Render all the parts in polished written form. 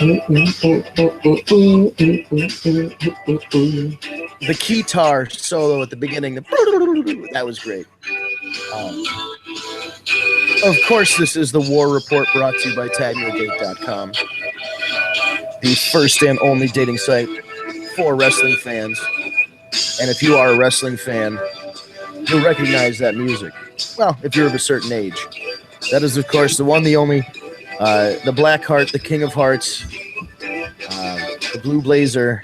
The guitar solo at the beginning, that was great. Of course, this is the War Report brought to you by TagMeADate.com, the first and only dating site for wrestling fans. And if you are a wrestling fan, you'll recognize that music. Well, if you're of a certain age. That is, of course, the one, the only, the Black Heart, the King of Hearts, the Blue Blazer,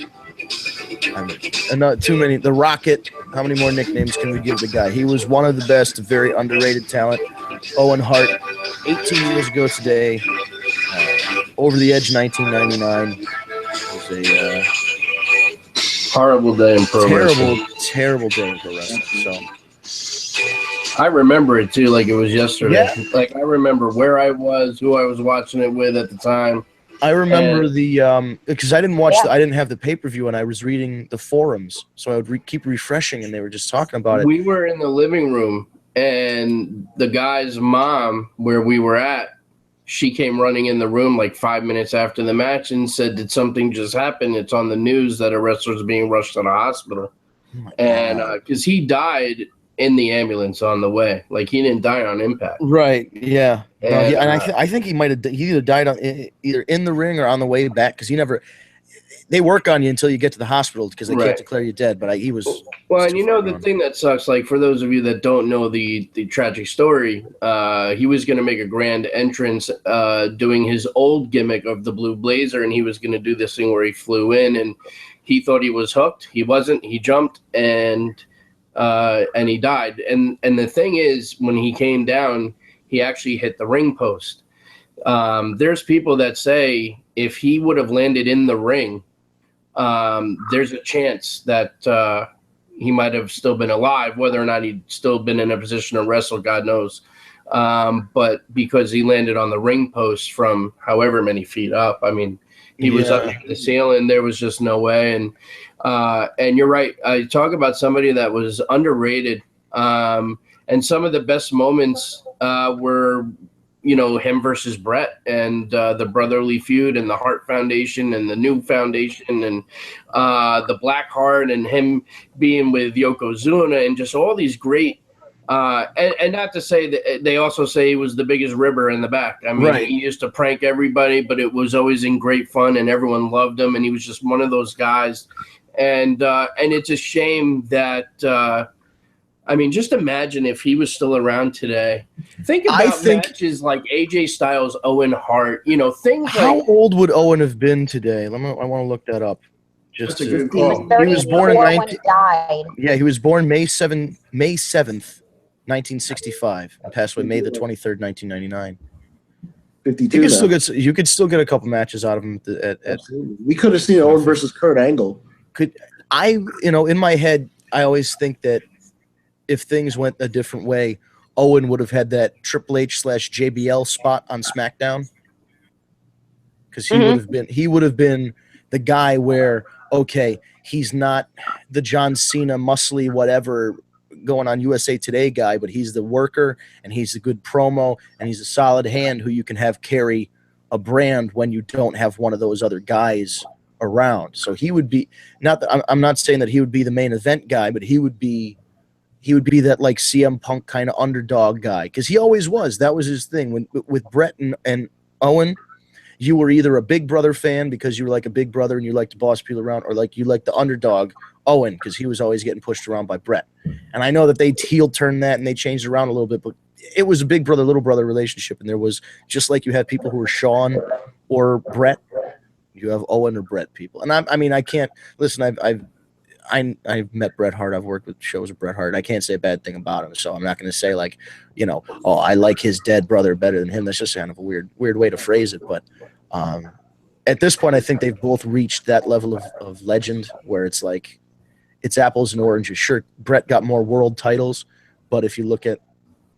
not too many, the Rocket. How many more nicknames can we give the guy? He was one of the best, very underrated talent. Owen Hart, 18 years ago today, Over the Edge 1999. It was a horrible day in pro wrestling. Terrible day in pro wrestling. So I remember it too, like it was yesterday. Yeah. Like I remember where I was, who I was watching it with at the time. I remember because I didn't watch, I didn't have the pay-per-view, and I was reading the forums, so I would keep refreshing, and they were just talking about it. We were in the living room, and the guy's mom, where we were at, she came running in the room like 5 minutes after the match and said, "Did something just happen? It's on the news that a wrestler's being rushed to the hospital." And because he died in the ambulance on the way, like he didn't die on impact. Right? Yeah. And, I think he might have. He either died either in the ring or on the way back, because he never. They work on you until you get to the hospital because they can't declare you dead. But he was. Well, and you know the thing that sucks, like for those of you that don't know the tragic story, he was going to make a grand entrance doing his old gimmick of the Blue Blazer, and he was going to do this thing where he flew in, and he thought he was hooked. He wasn't. He jumped and he died. And the thing is, when he came down, he actually hit the ring post. There's people that say if he would have landed in the ring, there's a chance that he might have still been alive. Whether or not he'd still been in a position to wrestle, God knows. But because he landed on the ring post from however many feet up, I mean, he was up in the ceiling. There was just no way. And you're right. I talk about somebody that was underrated. And some of the best moments were, him versus Brett and the brotherly feud and the Hart Foundation and the New Foundation and the Black Heart and him being with Yokozuna and just all these great. And not to say that they also say he was the biggest ribber in the back. I mean, he used to prank everybody, but it was always in great fun and everyone loved him. And he was just one of those guys. And it's a shame that, just imagine if he was still around today. Think about matches like AJ Styles, Owen Hart, things How like. old would Owen have been today? I want to look that up. Just a good call. He was born in when he died. Yeah, he was born May 7th, 1965, and passed away May the 23rd, 1999. 52. You could still get a couple matches out of him. Absolutely. We could have seen Owen versus Kurt Angle. In my head, I always think that if things went a different way, Owen would have had that Triple H / JBL spot on SmackDown, because he would have been the guy where, okay, he's not the John Cena muscly whatever going on USA Today guy, but he's the worker and he's a good promo and he's a solid hand who you can have carry a brand when you don't have one of those other guys around. So he would be, not that I'm not saying that he would be the main event guy, but he would be that like CM Punk kind of underdog guy, because he always was. That was his thing. With Brett and Owen, you were either a Big Brother fan because you were like a big brother and you liked to boss people around, or like you liked the underdog Owen because he was always getting pushed around by Brett. And I know that they heel turned that and they changed around a little bit, but it was a big brother little brother relationship. And there was, just like you had people who were Shawn or Brett, you have Owen or Brett people. And I can't listen. I've met Bret Hart. I've worked with shows with Bret Hart. I can't say a bad thing about him, so I'm not going to say like, oh, I like his dead brother better than him. That's just kind of a weird way to phrase it. But at this point, I think they've both reached that level of legend where it's like it's apples and oranges. Sure, Bret got more world titles, but if you look at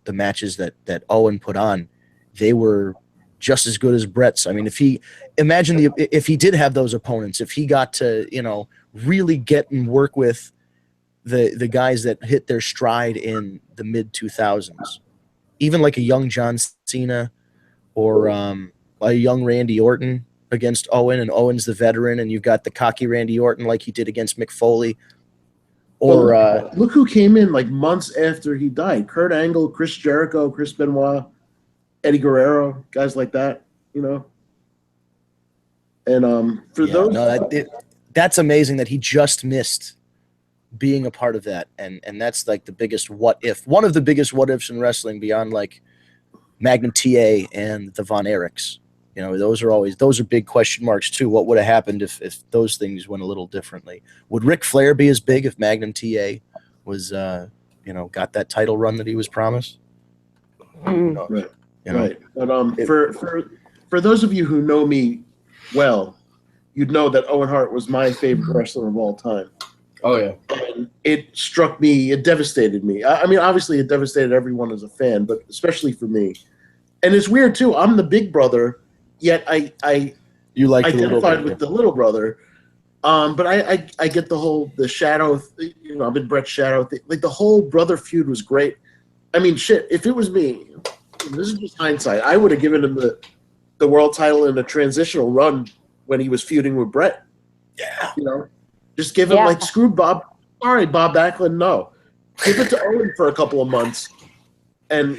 the matches that Owen put on, they were just as good as Bret's. I mean, if he did have those opponents, if he got to really get and work with the guys that hit their stride in the mid 2000s, even like a young John Cena or a young Randy Orton, against Owen, and Owen's the veteran, and you've got the cocky Randy Orton like he did against Mick Foley. Or look who came in like months after he died: Kurt Angle, Chris Jericho, Chris Benoit, Eddie Guerrero, guys like that. And that's amazing that he just missed being a part of that, and that's like the biggest what if, one of the biggest what ifs in wrestling beyond like Magnum TA and the Von Erichs. Those are big question marks too. What would have happened if those things went a little differently? Would Ric Flair be as big if Magnum TA was got that title run that he was promised? Right. But for those of you who know me well, you'd know that Owen Hart was my favorite wrestler of all time. Oh yeah. And it struck me, it devastated me. I mean, obviously it devastated everyone as a fan, but especially for me. And it's weird too. I'm the big brother, yet I identified with the little brother. But I get the shadow. I've been Brett's shadow thing. Like the whole brother feud was great. I mean, shit. If it was me, this is just hindsight, I would have given him the world title in a transitional run when he was feuding with Brett. Yeah. Just give him like screw Bob. All right, Bob Backlund. No, give it to Owen for a couple of months, and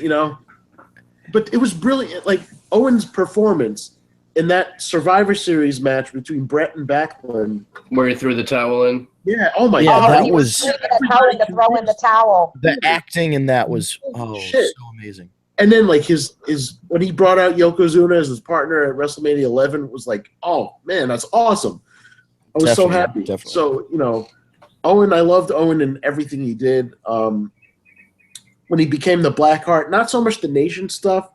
But it was brilliant. Like Owen's performance in that Survivor Series match between Brett and Backlund, where he threw the towel in. Yeah. Oh my God. God. That was to throw in the towel. The acting in that was so amazing. And then like his when he brought out Yokozuna as his partner at WrestleMania 11 was like, oh man, that's awesome. I was so happy. Definitely. So Owen, I loved Owen and everything he did. When he became the Blackheart, not so much the Nation stuff.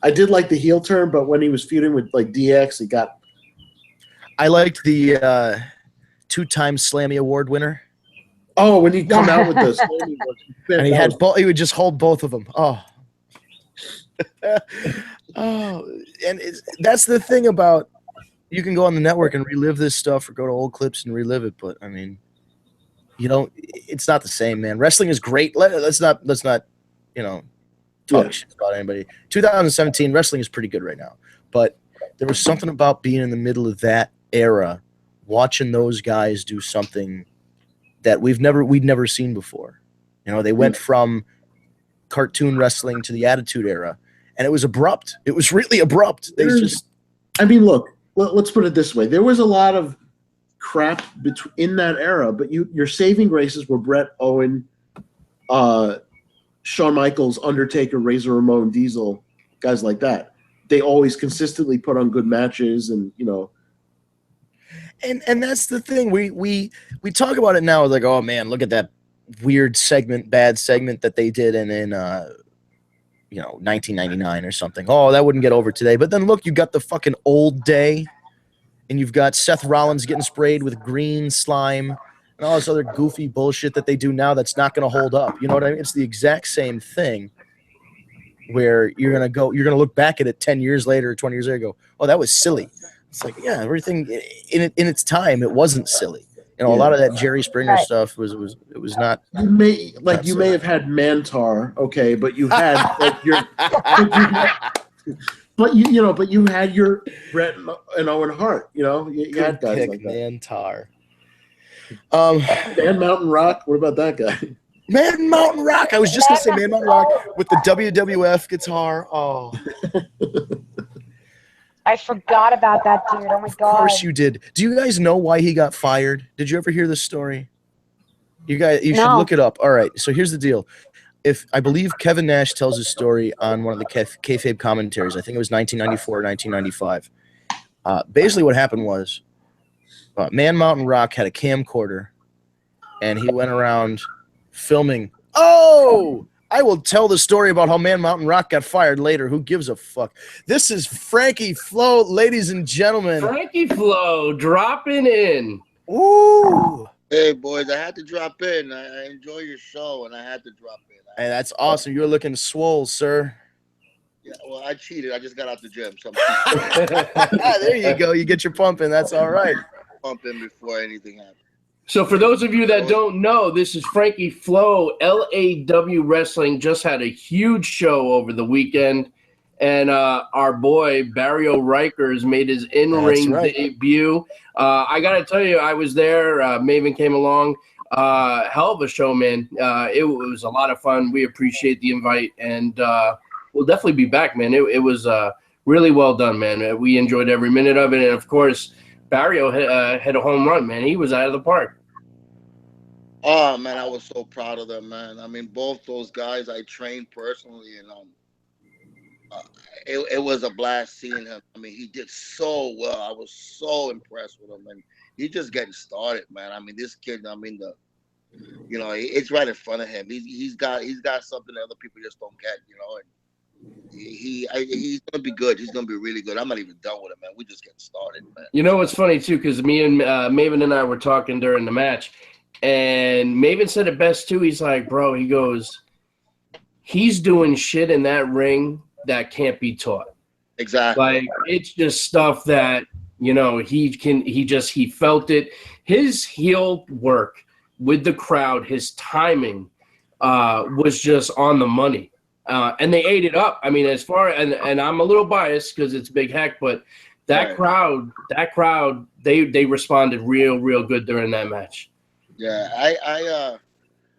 I did like the heel turn, but when he was feuding with like DX, I liked the 2-time Slammy Award winner. Oh, when he come out with the Slammy Award, and he would just hold both of them. Oh. And that's the thing about, you can go on the network and relive this stuff or go to old clips and relive it, but I mean, it's not the same, man. Wrestling is great. Let's not talk shit about anybody. 2017 wrestling is pretty good right now, but there was something about being in the middle of that era, watching those guys do something that we'd never seen before. They went from cartoon wrestling to the Attitude Era, and it was abrupt. It was really abrupt. Look, let's put it this way. There was a lot of crap in that era, but your saving graces were Brett, Owen, Shawn Michaels, Undertaker, Razor Ramon, Diesel, guys like that. They always consistently put on good matches, and And that's the thing. We talk about it now like, oh man, look at that weird bad segment that they did in 1999 or something. Oh, that wouldn't get over today. But then look, you got the fucking Old Day, and you've got Seth Rollins getting sprayed with green slime and all this other goofy bullshit that they do now that's not going to hold up. You know what I mean? It's the exact same thing where you're going to look back at it 10 years later or 20 years later and go, oh, that was silly. It's like, yeah, everything in its time, it wasn't silly. A lot of that Jerry Springer stuff was not. You may have had Mantar, okay, but you had but you had your Brett and Owen Hart. You had guys like that. Mantar. Man Mountain Rock. What about that guy? Man Mountain Rock. I was just gonna say Man Mountain Rock with the WWF guitar. Oh. I forgot about that dude. Oh my God. Of course you did. Do you guys know why he got fired? Did you ever hear this story? You should look it up. All right. So here's the deal. I believe Kevin Nash tells his story on one of the kayfabe commentaries. I think it was 1994 or 1995. Basically what happened was Man Mountain Rock had a camcorder, and he went around filming. Oh! I will tell the story about how Man Mountain Rock got fired later. Who gives a fuck? This is Frankie Flo, ladies and gentlemen. Frankie Flo dropping in. Ooh. Hey, boys, I had to drop in. I enjoy your show, and I had to drop in. Hey, that's awesome. You're looking swole, sir. Yeah, well, I cheated. I just got out the gym. So there you go. You get your pump in. That's all right. Pump in before anything happens. So for those of you that don't know, this is Frankie Flo. LAW Wrestling just had a huge show over the weekend, and our boy Barrio Rikers made his in-ring debut. I gotta tell you, I was there. Maven came along. Hell of a show, man. It was a lot of fun. We appreciate the invite, and we'll definitely be back, man. It was really well done, man. We enjoyed every minute of it, and of course, Barrio hit a home run, man. He was out of the park. Oh man, I was so proud of them, man. I mean, both those guys I trained personally, and it was a blast seeing him. I mean, he did so well. I was so impressed with him, and he's just getting started, man. I mean, this kid. I mean, it's right in front of him. He's got something that other people just don't get, And he's gonna be good. He's gonna be really good. I'm not even done with him, man. We're just getting started, man. You know what's funny too, because me and Maven and I were talking during the match. And Maven said it best, too. He's like, bro, he goes, he's doing shit in that ring that can't be taught. Exactly. Like, it's just stuff that, he felt it. His heel work with the crowd, his timing was just on the money. And they ate it up. I mean, and I'm a little biased because it's Big Heck, but that crowd, they responded real good during that match. Yeah,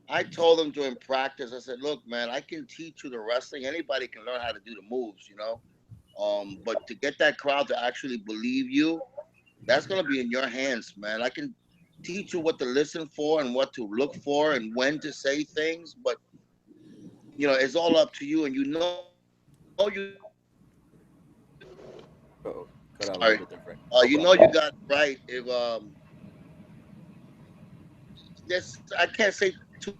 I told him during practice, I said, look, man, I can teach you the wrestling. Anybody can learn how to do the moves, But to get that crowd to actually believe you, that's going to be in your hands, man. I can teach you what to listen for and what to look for and when to say things. But, it's all up to you. And you. Cut out a little bit different. You got it right. If I can't say too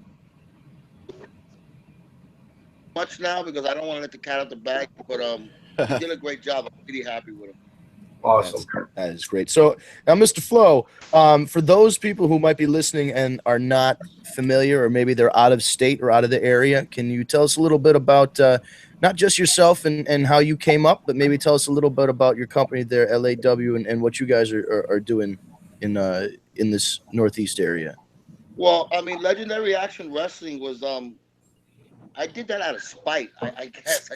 much now because I don't want to let the cat out the bag. But he did a great job. I'm pretty happy with him. Awesome. That is great. So now, Mr. Flo, for those people who might be listening and are not familiar, or maybe they're out of state or out of the area, can you tell us a little bit about not just yourself and how you came up, but maybe tell us a little bit about your company there, LAW, and what you guys are doing in this Northeast area? Well, I mean, Legendary Action Wrestling was I did that out of spite, I guess.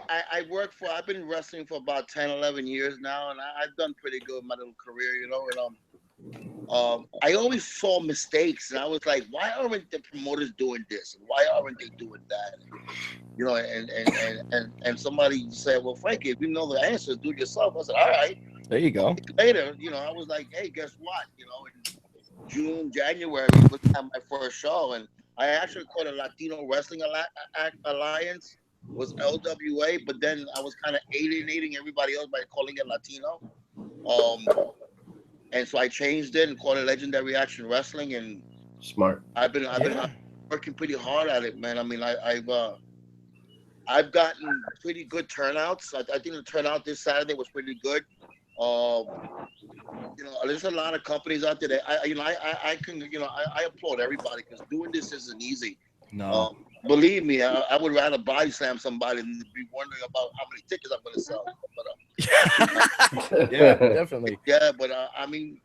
I work for. I've been wrestling for about 10, 11 years now, and I've done pretty good in my little career, And I always saw mistakes, and I was like, why aren't the promoters doing this, and why aren't they doing that? And somebody said, well, Frankie, if you know the answers, do it yourself. I said, all right. There you go. Later, I was like, hey, guess what? In June, January, was my first show, and I actually called a Latino Wrestling Alliance, was LWA, but then I was kind of alienating everybody else by calling it Latino. And so I changed it and called it Legendary Action Wrestling, and smart. I've been working pretty hard at it, man. I mean, I've gotten pretty good turnouts. I think the turnout this Saturday was pretty good. There's a lot of companies out there that I applaud everybody because doing this isn't easy. No. Believe me, I would rather body slam somebody than be wondering about how many tickets I'm going to sell. But, yeah, definitely. Yeah, but I mean,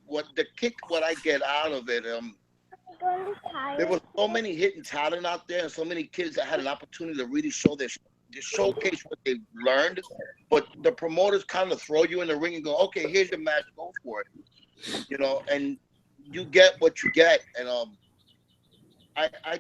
what I get out of it, there was so many hidden talent out there, and so many kids that had an opportunity to really showcase what they've learned. But the promoters kind of throw you in the ring and go, "Okay, here's your match, go for it," and you get what you get, and I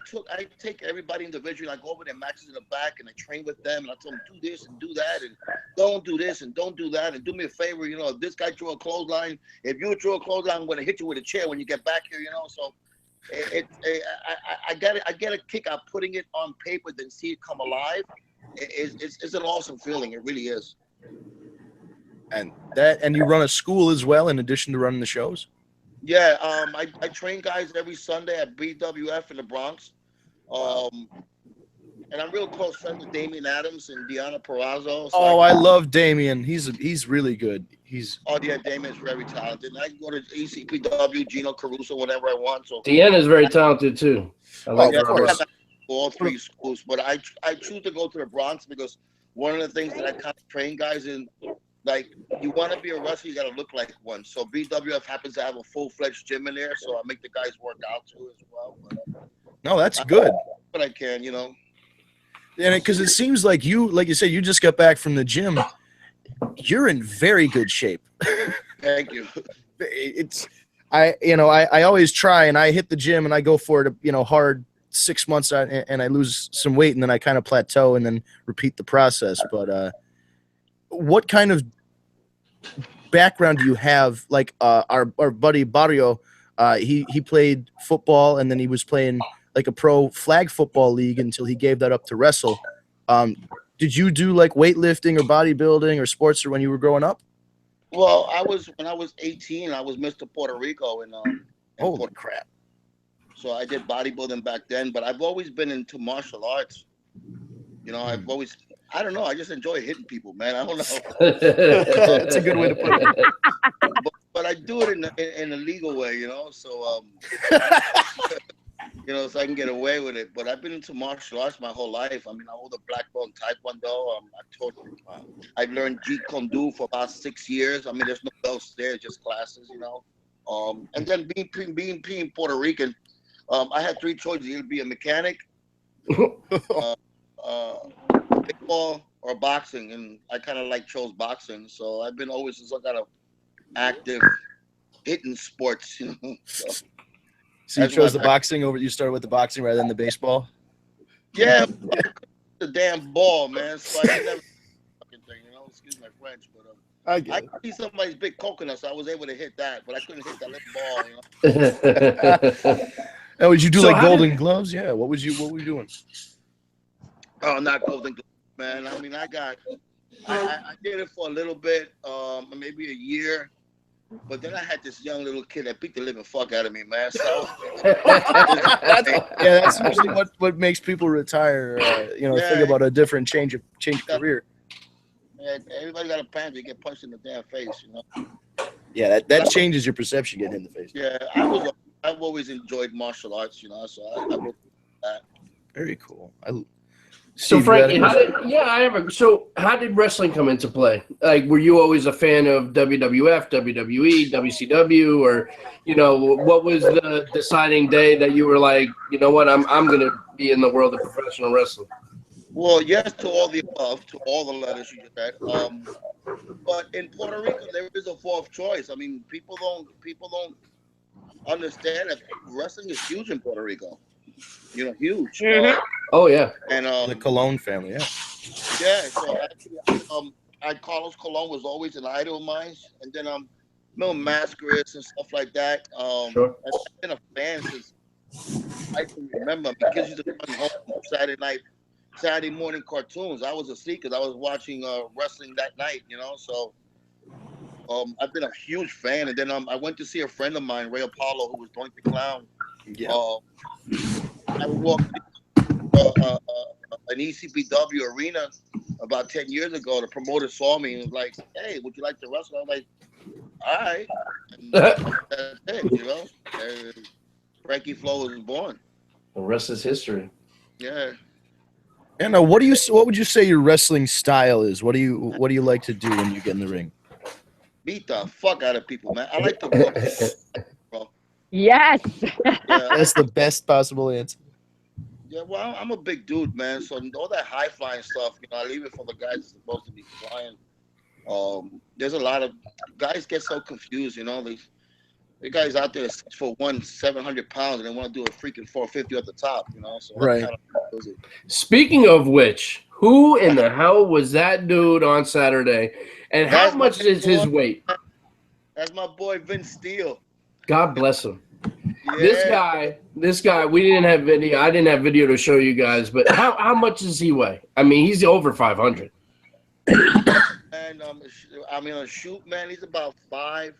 take everybody individually. I go over their matches in the back and I train with them and I tell them do this and do that and don't do this and don't do that and do me a favor. If this guy threw a clothesline, if you throw a clothesline, I'm going to hit you with a chair when you get back here. So I get a kick out putting it on paper than see it come alive. It's an awesome feeling. It really is. And you run a school as well in addition to running the shows? Yeah, I train guys every Sunday at BWF in the Bronx. And I'm real close friends with Damian Adams and Deanna Perrazzo. So I love Damian. He's really good. Damian's very talented. And I can go to ECPW, Gino Caruso, whenever I want. So Deanna is very talented too. I like her. All three schools, but I choose to go to the Bronx because one of the things that I kind of train guys in, like, you want to be a wrestler, you got to look like one. So BWF happens to have a full-fledged gym in there, so I make the guys work out too as well. No, that's good. But I can, And because it seems like you said, you just got back from the gym. You're in very good shape. Thank you. I always try, and I hit the gym and I go for it, hard 6 months and I lose some weight, and then I kind of plateau and then repeat the process. But what kind of background do you have? Like our buddy Barrio, he played football, and then he was playing like a pro flag football league until he gave that up to wrestle. Did you do like weightlifting or bodybuilding or sports when you were growing up? Well, when I was 18, I was Mr. Puerto Rico in Holy crap. So I did bodybuilding back then, but I've always been into martial arts. I don't know, I just enjoy hitting people, man. I don't know. That's a good way to put it. But I do it in a legal way, so so I can get away with it. But I've been into martial arts my whole life. I mean, I hold a black belt in Taekwondo. I've learned Jeet Kune Do for about 6 years. I mean, there's no belts there, just classes, And then being Puerto Rican, I had 3 choices: either be a mechanic, baseball, or boxing, and I kind of chose boxing. So I've been always some kind of active hitting sports, So you chose the boxing over. You started with the boxing rather than the baseball. Yeah, the damn ball, man. So I never fucking thing, Excuse my French, but I could see somebody's big coconut, so I was able to hit that, but I couldn't hit that little ball. Now, would you do like Golden Gloves? Yeah. What were you doing? Oh, not Golden Gloves, man. I mean, I did it for a little bit, maybe a year. But then I had this young little kid that beat the living fuck out of me, man. So that's usually what makes people retire. Think about a different change of career. Man, everybody got a pansy. You get punched in the damn face, Yeah, that changes your perception getting in the face. Yeah, I've always enjoyed martial arts, so I will do that. Very cool. So Frankie, how did wrestling come into play? Like, were you always a fan of WWF, WWE, WCW, or what was the deciding day that you were like, you know what, I'm gonna be in the world of professional wrestling? Well, yes to all the above, to all the letters you just said. But in Puerto Rico, there is a fourth choice. I mean, people don't understand that wrestling is huge in Puerto Rico. Huge. Mm-hmm. Oh yeah. And the Colon family, yeah. Yeah. So actually, Carlos Colon was always an idol of mine, and then masquerades and stuff like that. Sure. I've been a fan since I can remember. Kids used to come home Saturday morning cartoons. I was asleep because I was watching wrestling that night. So I've been a huge fan, and then I went to see a friend of mine, Ray Apollo, who was Doink the Clown. Yeah. I walked an ECPW arena about 10 years ago. The promoter saw me and was like, "Hey, would you like to wrestle?" I was like, "All right." And that's it, And Frankie Flo was born. The rest is history. Yeah. And what would you say your wrestling style is? What do you like to do when you get in the ring? Beat the fuck out of people, man. I like to bro. Yes. Yeah. That's the best possible answer. Yeah, well, I'm a big dude, man. So all that high flying stuff, I leave it for the guys that's supposed to be flying. There's a lot of guys get so confused, the guys out there 6'1", 700 pounds, and they want to do a freaking 450 at the top, So right. Kind of Speaking of which, who in the hell was that dude on Saturday, and how much is his weight? That's my boy Vince Steele. God bless him. Yeah. This guy, we didn't have video. I didn't have video to show you guys, but how much does he weigh? I mean, he's over 500. And a shoot, man, he's about 5.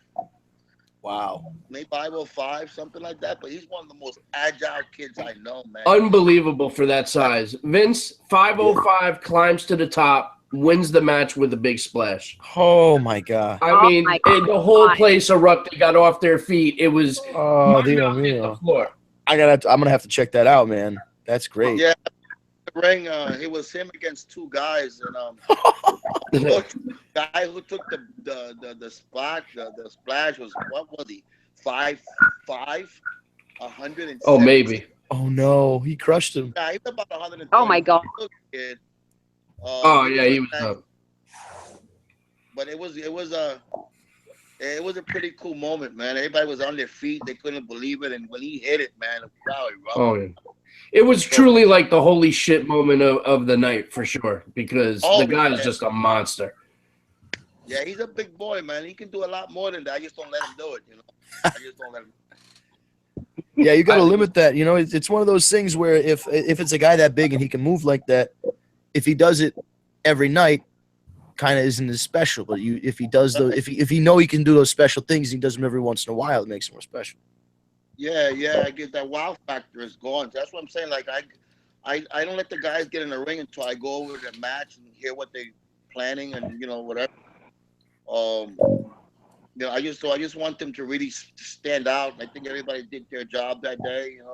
Wow. Maybe 505, something like that. But he's one of the most agile kids I know, man. Unbelievable for that size. Vince, 505, climbs to the top, wins the match with a big splash. Oh my God. I mean, the whole place erupted, got off their feet. It was the floor. I'm gonna have to check that out, man. That's great. Yeah. The ring, it was him against 2 guys, and the guy who took the splash was, what was he, 5'5", 100. Oh, maybe. Oh no, he crushed him. Yeah, he was about 130. Oh my God. Kid. Oh yeah, he was up. But it was a pretty cool moment, man. Everybody was on their feet. They couldn't believe it. And when he hit it, man, the crowd erupted. Oh yeah. It was truly like the holy shit moment of the night for sure, because the guy is just a monster. Yeah, he's a big boy, man. He can do a lot more than that. I just don't let him do it, you know. I just don't let him. Yeah, you got to limit that. You know, it's one of those things where if it's a guy that big and he can move like that, if he does it every night, kind of isn't as special. But if he does those, if he know he can do those special things, he does them every once in a while. It makes him more special. Yeah, I get that wow factor is gone. That's what I'm saying. Like I don't let the guys get in the ring until I go over the match and hear what they planning and whatever. I just want them to really stand out. I think everybody did their job that day, and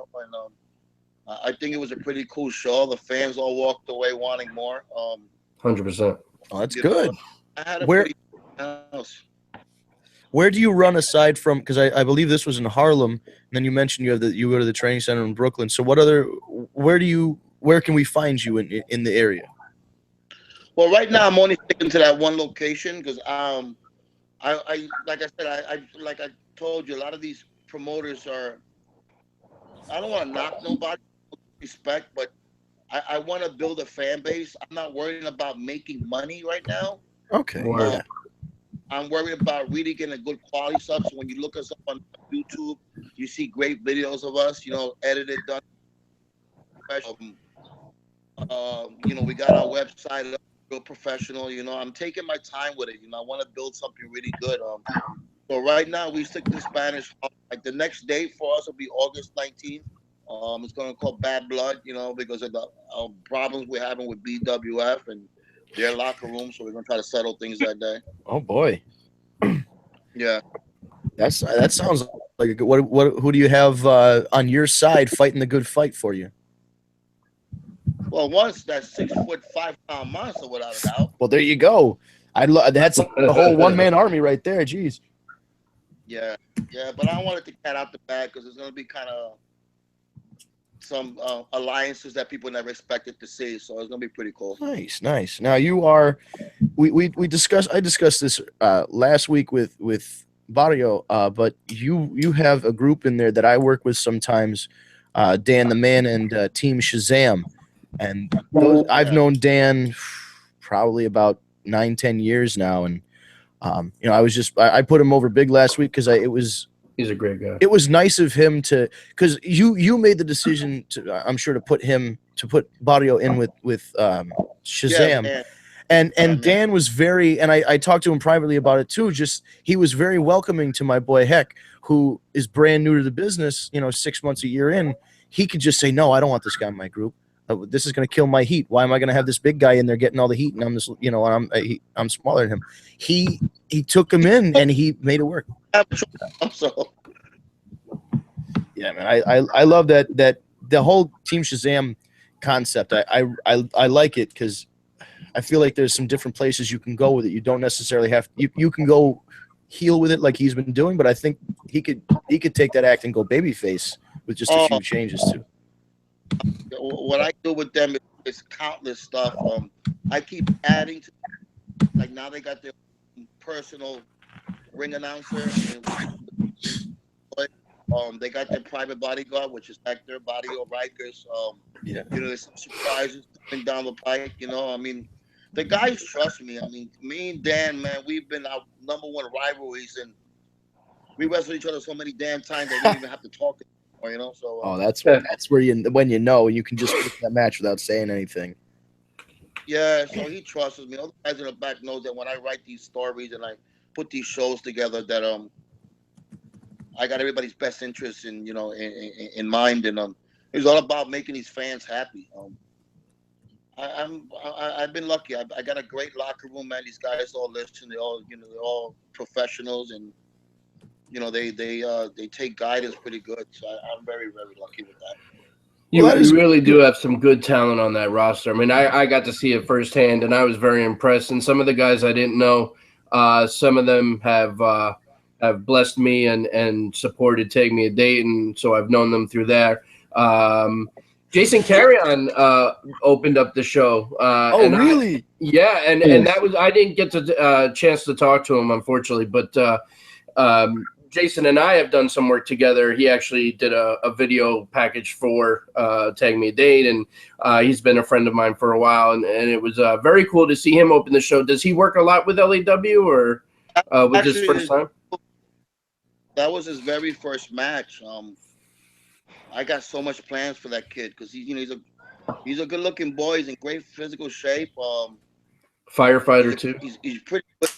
I think it was a pretty cool show. The fans all walked away wanting more. 100%. Oh, that's good. I had a pretty house. Where do you run aside from? Because I believe this was in Harlem, and then you mentioned you go to the training center in Brooklyn. So where can we find you in the area? Well, right now I'm only sticking to that one location because I like I said I told you, a lot of these promoters are. I don't want to knock nobody, respect, but I want to build a fan base. I'm not worrying about making money right now. Okay. I'm worried about really getting a good quality stuff. So when you look us up on YouTube, you see great videos of us, edited, done. We got our website up, real professional. I'm taking my time with it. I want to build something really good. So right now we stick to Spanish. Like the next date for us will be August 19th. It's going to call Bad Blood, because of the problems we're having with BWF and their locker room. So we're going to try to settle things that day. Oh boy. Yeah. That sounds like a good. Who do you have on your side fighting the good fight for you? Well, once that 6'5" monster, without a doubt. Well, there you go. That's the whole one-man army right there. Jeez. Yeah, but I don't want it to cat out the bag because there's going to be kind of some alliances that people never expected to see. So it's going to be pretty cool. Nice. Now you are. I discussed this last week with Barrio, but you have a group in there that I work with sometimes, Dan the Man and Team Shazam, and I've known Dan probably about 9-10 years now, and I put him over big last week because he's a great guy. It was nice of him because you made the decision I'm sure to put Barrio in with Shazam. Yeah, and Dan was very, and I talked to him privately about it too. Just he was very welcoming to my boy Heck, who is brand new to the business. 6 months, a year in, he could just say, no, I don't want this guy in my group. This is going to kill my heat. Why am I going to have this big guy in there getting all the heat? And I'm just, I'm smaller than him. He took him in and he made it work. So. Yeah, man, I love that the whole Team Shazam concept. I like it because I feel like there's some different places you can go with it. You don't necessarily have you can go heel with it like he's been doing, but I think he could take that act and go babyface with just a few changes too. What I do with them is countless stuff. I keep adding to, like now they got their personal ring announcer. They got their private bodyguard, which is Hector, Barrio Rikers. There's some surprises coming down the pike. The guys trust me. Me and Dan, man, we've been our number one rivalries, and we wrestled each other so many damn times that we didn't even have to talk anymore, So. That's where you can just pick that match without saying anything. Yeah, so he trusts me. All the guys in the back know that when I write these stories and I put these shows together, that I got everybody's best interest in mind, and it's all about making these fans happy. I've been lucky. I got a great locker room, man. These guys all listen. They're all professionals, and they take guidance pretty good. So I'm very, very lucky with that. You really do have some good talent on that roster. I got to see it firsthand, and I was very impressed. And some of the guys I didn't know, some of them have blessed me and supported Take Me a Date, and so I've known them through that. Jason Carrion opened up the show. Oh, really? Yeah, and that was, I didn't get to chance to talk to him, unfortunately, but Jason and I have done some work together. He actually did a video package for Tag Me a Date, and he's been a friend of mine for a while, and it was very cool to see him open the show. Does he work a lot with LAW, or was this first time? That was his very first match. I got so much plans for that kid because he's a good-looking boy. He's in great physical shape. Firefighter too. He's pretty good,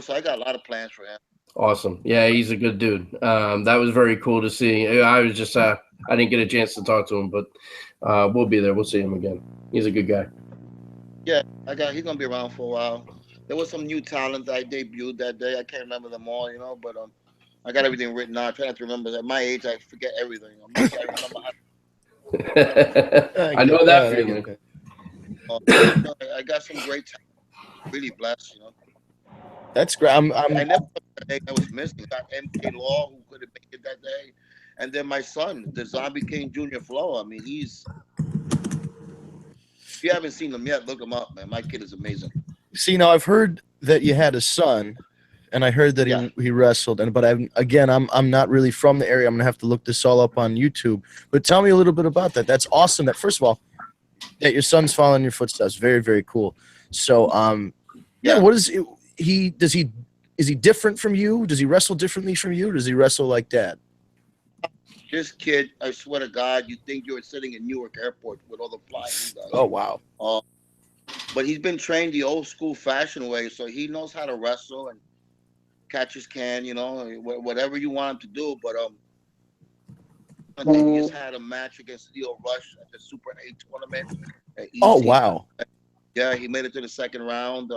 So I got a lot of plans for him. Awesome. Yeah, he's a good dude. That was very cool to see. I was just I didn't get a chance to talk to him, but we'll be there. We'll see him again. He's a good guy. Yeah, he's gonna be around for a while. There was some new talent I debuted that day. I can't remember them all, but I got everything written out. I try not to remember. At my age, I forget everything. I know that feeling. I got some great talent. Really blessed, That's great. I never I was missing. I got MK Law, who couldn't make it that day, and then my son, the Zombie King Jr. Flow. I mean, if you haven't seen him yet, look him up, man. My kid is amazing. See, now I've heard that you had a son, and I heard that he wrestled. But I'm not really from the area. I'm gonna have to look this all up on YouTube. But tell me a little bit about that. That's awesome. That first of all, that your son's following your footsteps. Very, very cool. So, what is it? Is he different from you? Does he wrestle differently from you? Or does he wrestle like Dad? This kid, I swear to God, you think you're sitting in Newark Airport with all the flying he does. Oh, wow. But he's been trained the old school fashion way, so he knows how to wrestle and catch his can, whatever you want him to do. But I think he just had a match against Leo Rush at the Super 8 tournament. Oh, wow. Yeah, he made it to the second round.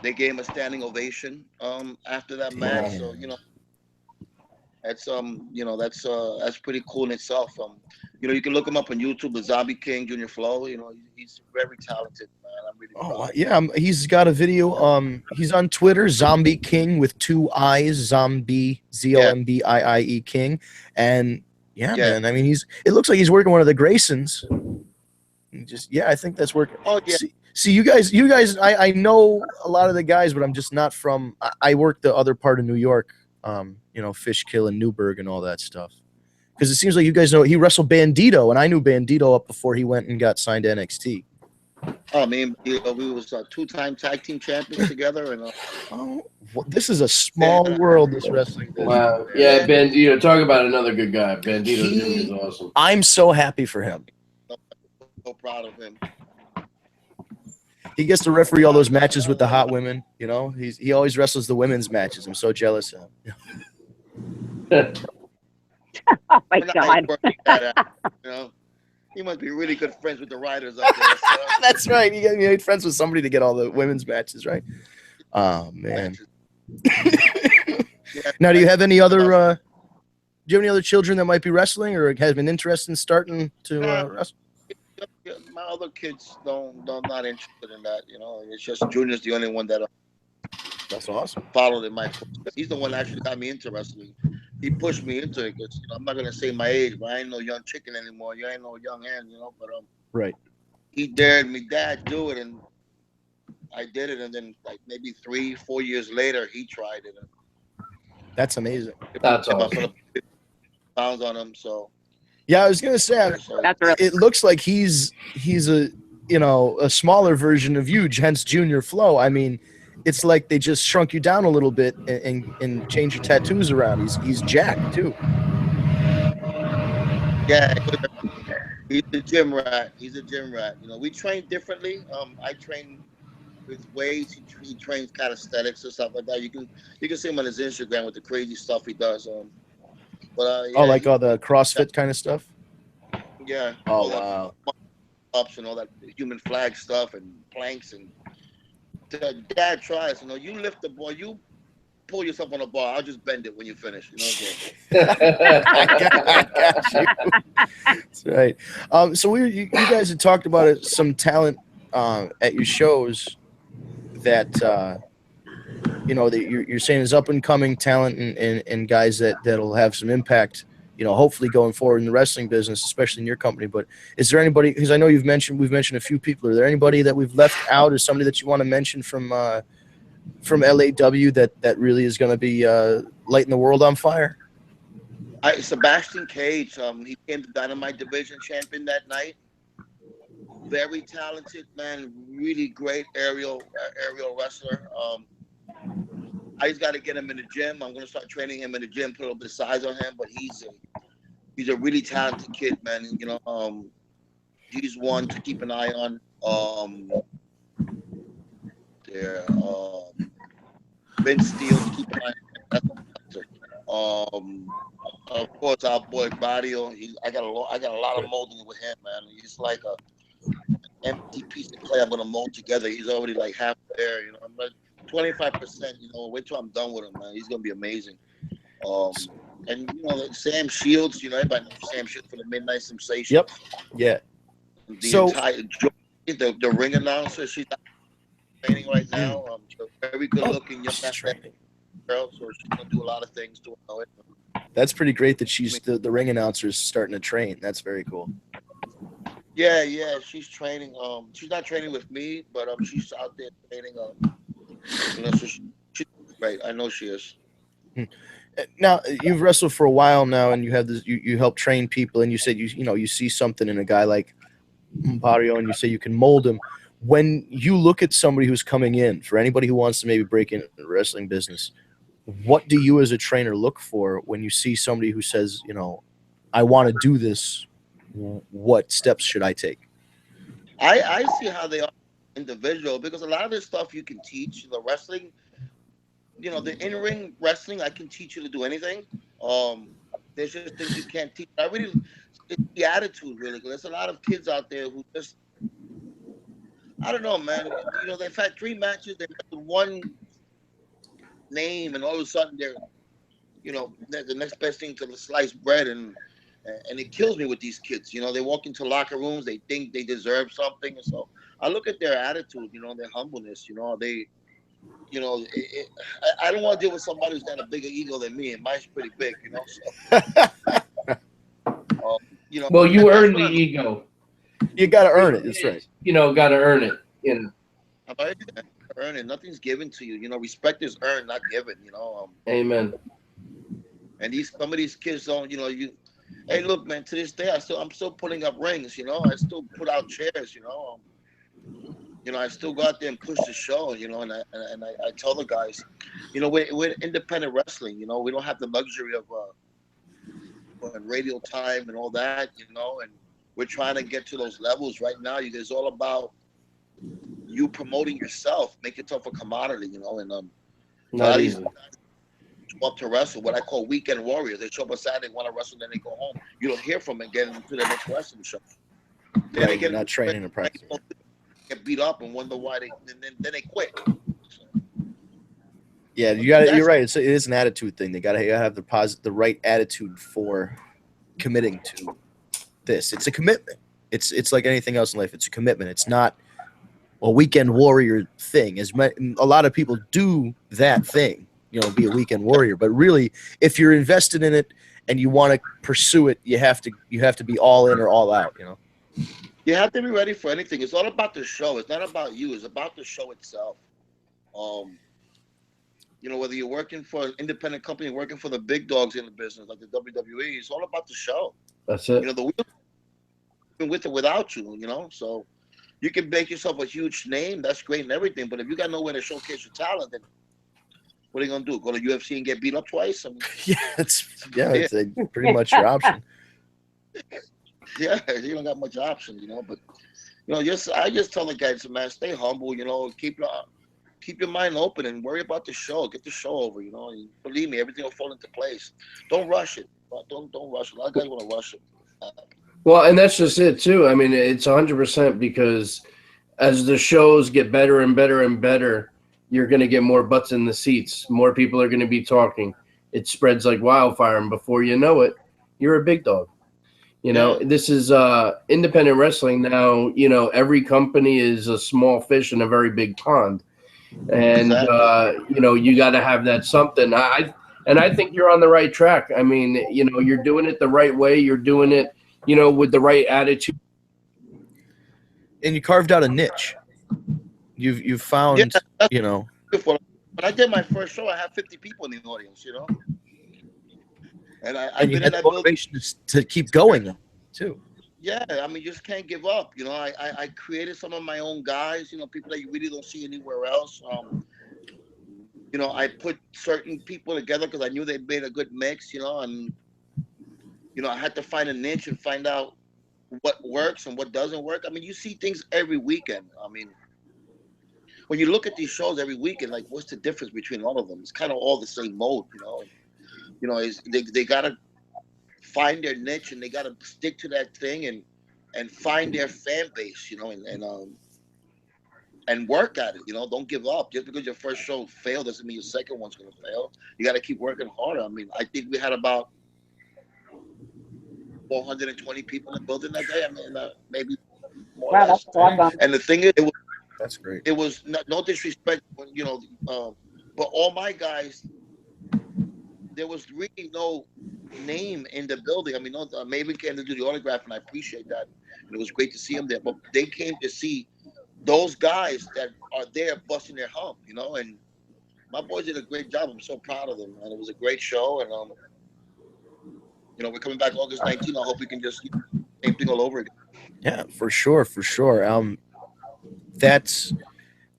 They gave him a standing ovation after that match. So that's pretty cool in itself. You can look him up on YouTube, the Zombie King Junior Flow. He's very talented, man. I'm really proud. Yeah, he's got a video. He's on Twitter, Zombie King with 2 I's, Zombie ZOMBIIE King, and man. I mean, it looks like he's working one of the Graysons. I think that's working. Oh yeah. See, you guys, I know a lot of the guys, but I'm just not from. I work the other part of New York, Fishkill and Newburgh and all that stuff. Because it seems like you guys know he wrestled Bandito, and I knew Bandito up before he went and got signed to NXT. Oh man, we was 2-time tag team champions together, and this is a small world. This wrestling. Wow. Yeah, Bandito. Talk about another good guy. Bandito is awesome. I'm so happy for him. So proud of him. He gets to referee all those matches with the hot women. He always wrestles the women's matches. I'm so jealous of him. Oh my God. He must be really good friends with the writers up there. So. That's right. You made friends with somebody to get all the women's matches, right? Oh man. Now, do you have any other? Do you have any other children that might be wrestling or have been interested in starting to wrestle? My other kids not interested in that. It's just Junior's the only one that that's awesome. Followed in my footsteps. He's the one that actually got me into wrestling. He pushed me into it because I'm not gonna say my age, but I ain't no young chicken anymore. You ain't no young hen, But right. He dared me, Dad, do it, and I did it. And then like maybe 3-4 years later, he tried it. That's amazing. That's awesome. Pounds on him, so. Yeah, I was gonna say it looks like he's a a smaller version of you, hence Junior Flow. I mean, it's like they just shrunk you down a little bit and changed your tattoos around. He's jacked too. Yeah, he's a gym rat. We train differently. I train with weights. He trains calisthenics and stuff like that. You can see him on his Instagram with the crazy stuff he does. Like all the CrossFit kind of stuff? Yeah. Oh, wow. Ups and all that human flag stuff and planks and Dad tries. You lift the ball, you pull yourself on a bar. I'll just bend it when you finish. I got you. That's right. So you guys had talked about some talent at your shows that you're saying is up and coming talent and guys that'll have some impact hopefully going forward in the wrestling business, especially in your company. But is there anybody, because I know we've mentioned a few people, are there anybody that we've left out, or somebody that you want to mention from LAW that really is going to be lighting the world on fire? Sebastian Cage, he came to Dynamite Division champion that night. Very talented man, really great aerial wrestler. I just got to get him in the gym. I'm gonna start training him in the gym, put a little bit of size on him. But he's a really talented kid, man. And, he's one to keep an eye on. Vince Steele, keep an eye on. Of course, our boy Barrio. I got a lot of molding with him, man. He's like an empty piece of clay I'm gonna mold together. He's already like half there, I'm like 25%. Wait till I'm done with him, man. He's gonna be amazing. And Sam Shields. Everybody knows Sam Shields for the Midnight Sensation. Yep. Yeah. The ring announcer. She's training right now. She's a very good looking young girl, so she's gonna do a lot of things to it. That's pretty great that she's the ring announcer is starting to train. That's very cool. Yeah, she's training. She's not training with me, but she's out there training. So she's great. I know she is. Now you've wrestled for a while now, and you have this. You help train people, and you said you see something in a guy like Barrio, and you say you can mold him. When you look at somebody who's coming in, for anybody who wants to maybe break into the wrestling business, what do you as a trainer look for when you see somebody who says, I want to do this? What steps should I take? I see how they are individual, because a lot of this stuff you can teach. The wrestling, the in-ring wrestling, I can teach you to do anything. There's just things you can't teach. It's the attitude, really. There's a lot of kids out there who just, I don't know, man. They've had 3 matches, they've had one name, and all of a sudden they're the next best thing to the sliced bread, and it kills me with these kids. They walk into locker rooms, they think they deserve something, and so I look at their attitude, their humbleness. They I don't want to deal with somebody who's got a bigger ego than me, and mine's pretty big. So well, you earn the ego. You got to earn it. That's right. Got to earn it. Earn it. Nothing's given to you. Respect is earned, not given. Amen. And some of these kids don't. Hey, look, man. To this day, I'm still putting up rings. I still put out chairs. I still go out there and push the show. And I tell the guys, we're independent wrestling. We don't have the luxury of radio time and all that. And we're trying to get to those levels right now. It's all about you promoting yourself, make yourself a commodity, and not easy. Show up to wrestle, what I call weekend warriors. They show up on Saturday, want to wrestle, then they go home. You don't hear from them again until the next wrestling show. Then they get not training and practice. Get beat up and wonder why then they quit. Yeah, you're right. It is an attitude thing. They gotta have the right attitude for committing to this. It's a commitment. It's like anything else in life. It's a commitment. It's not a weekend warrior thing. A lot of people do that thing, be a weekend warrior. But really, if you're invested in it and you want to pursue it, you have to be all in or all out. You have to be ready for anything. It's all about the show. It's not about you. It's about the show itself. Whether you're working for an independent company, working for the big dogs in the business, like the WWE, it's all about the show. That's it. The wheel with it without you, so you can make yourself a huge name. That's great and everything. But if you got nowhere to showcase your talent, then what are you gonna do? Go to UFC and get beat up twice? It's pretty much your option. Yeah, you don't got much option, But I just tell the guys, man, stay humble. Keep your mind open and worry about the show. Get the show over. And believe me, everything will fall into place. Don't rush it. Don't rush it. A lot of guys want to rush it. Well, and that's just it too. I mean, it's 100% because as the shows get better and better and better, you're going to get more butts in the seats. More people are going to be talking. It spreads like wildfire, and before you know it, you're a big dog. This is independent wrestling now. Every company is a small fish in a very big pond. And, exactly. You got to have that something. And I think you're on the right track. I mean, you're doing it the right way. You're doing it, with the right attitude. And you carved out a niche. You've found, When I did my first show, I had 50 people in the audience, And I've you been had in the that building. motivation to keep going, too. Yeah, I mean, you just can't give up. I created some of my own guys, people that you really don't see anywhere else. I put certain people together because I knew they made a good mix, and, I had to find a niche and find out what works and what doesn't work. I mean, you see things every weekend. I mean, when you look at these shows every weekend, like, what's the difference between all of them? It's kind of all the same mode, they got to find their niche and they got to stick to that thing and find their fan base, and work at it. Don't give up. Just because your first show failed doesn't mean your second one's going to fail. You got to keep working harder. I mean, I think we had about 420 people in the building that day. I mean, maybe more. Wow, that's awesome. And the thing is, That's great. it was no disrespect, but all my guys, there was really no name in the building. I mean, Maven came to do the autograph, and I appreciate that. And it was great to see him there. But they came to see those guys that are there busting their hump, and my boys did a great job. I'm so proud of them, and it was a great show. And we're coming back August 19th. I hope we can just same thing all over again. Yeah, for sure. That's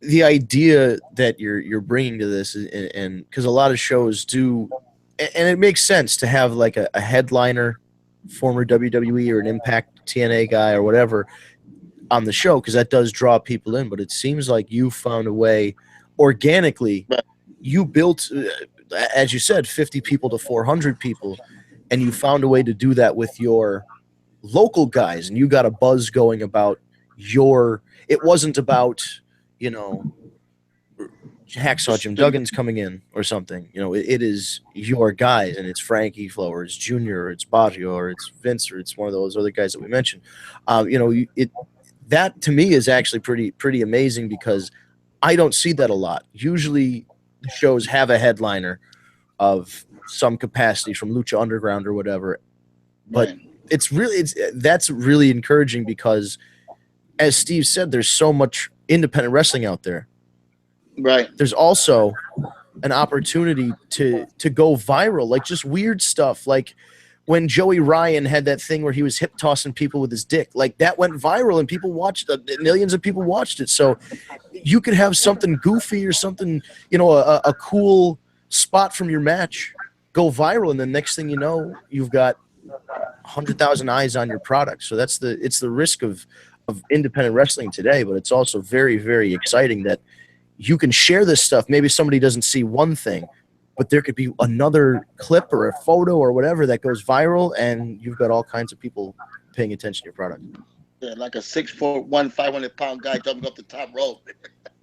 the idea that you're bringing to this, and because a lot of shows do, and it makes sense to have like a headliner, former WWE or an Impact TNA guy or whatever on the show, because that does draw people in. But it seems like you found a way organically. Right. You built, as you said, 50 people to 400 people, and you found a way to do that with your local guys, and you got a buzz going about it wasn't about, Hacksaw Jim Duggan's coming in or something. It is your guys, and it's Frankie Flo, or it's Junior, or it's Baggio, or it's Vince, or it's one of those other guys that we mentioned. That to me is actually pretty amazing, because I don't see that a lot. Usually the shows have a headliner of some capacity from Lucha Underground or whatever, but Right. that's really encouraging, because as Steve said, there's so much independent wrestling out there. Right. There's also an opportunity to go viral, like just weird stuff, like when Joey Ryan had that thing where he was hip tossing people with his dick, like that went viral and people watched it. Millions of people watched it. So you could have something goofy or something, a cool spot from your match go viral, and the next thing you know, you've got 100,000 eyes on your product. So it's the risk of independent wrestling today, but it's also very, very exciting that you can share this stuff. Maybe somebody doesn't see one thing, but there could be another clip or a photo or whatever that goes viral, and you've got all kinds of people paying attention to your product. Yeah, like a 6'1", 500-pound guy jumping up the top rope.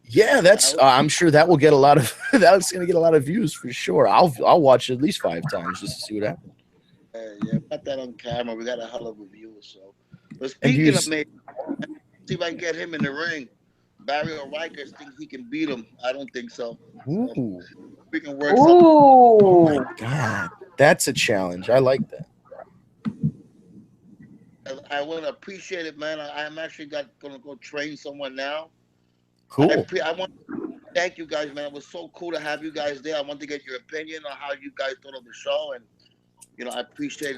Yeah, that's. I'm sure that will get a lot of. That's going to get a lot of views for sure. I'll watch it at least 5 times just to see what happens. Yeah, got that on camera. We got a hell of a view. So, but speaking of me, see if I can get him in the ring. Barry O'Riker thinks he can beat him. I don't think so. Ooh. We can work something. Oh my God, that's a challenge. I like that. I want to appreciate it, man. I'm actually going to go train someone now. Cool. I want to thank you guys, man. It was so cool to have you guys there. I want to get your opinion on how you guys thought of the show, and I appreciate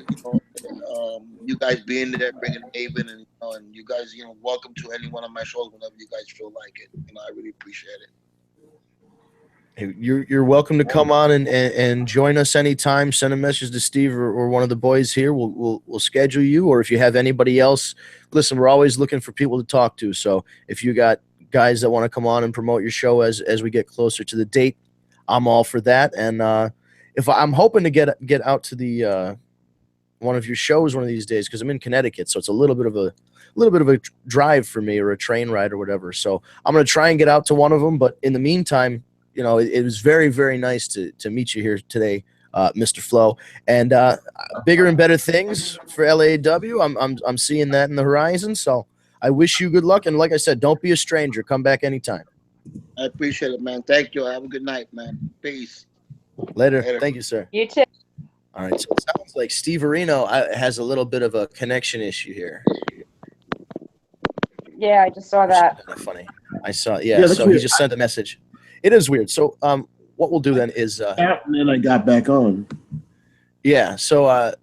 you guys being there, bringing Maven, and you guys, welcome to any one of my shows whenever you guys feel like it. I really appreciate it. Hey, you're welcome to come on and join us anytime. Send a message to Steve or one of the boys here. We'll schedule you, or if you have anybody else, listen, we're always looking for people to talk to. So if you got guys that want to come on and promote your show as we get closer to the date, I'm all for that. And if I'm hoping to get out to the one of your shows one of these days, because I'm in Connecticut, so it's a little bit of a drive for me, or a train ride or whatever. So I'm going to try and get out to one of them. But in the meantime, it was very, very nice to meet you here today, Mr. Flo, and bigger and better things for LAW. I'm seeing that in the horizon. So I wish you good luck. And like I said, don't be a stranger. Come back anytime. I appreciate it, man. Thank you. Have a good night, man. Peace. Later. Later. Thank you, sir. You too. All right. So it sounds like Steve Areno has a little bit of a connection issue here. Yeah, I just saw Which is that. kind of funny. I saw. Yeah, Yeah. that's So he weird. just sent a message. It is weird. So what we'll do then is And then I got back on. yeah. So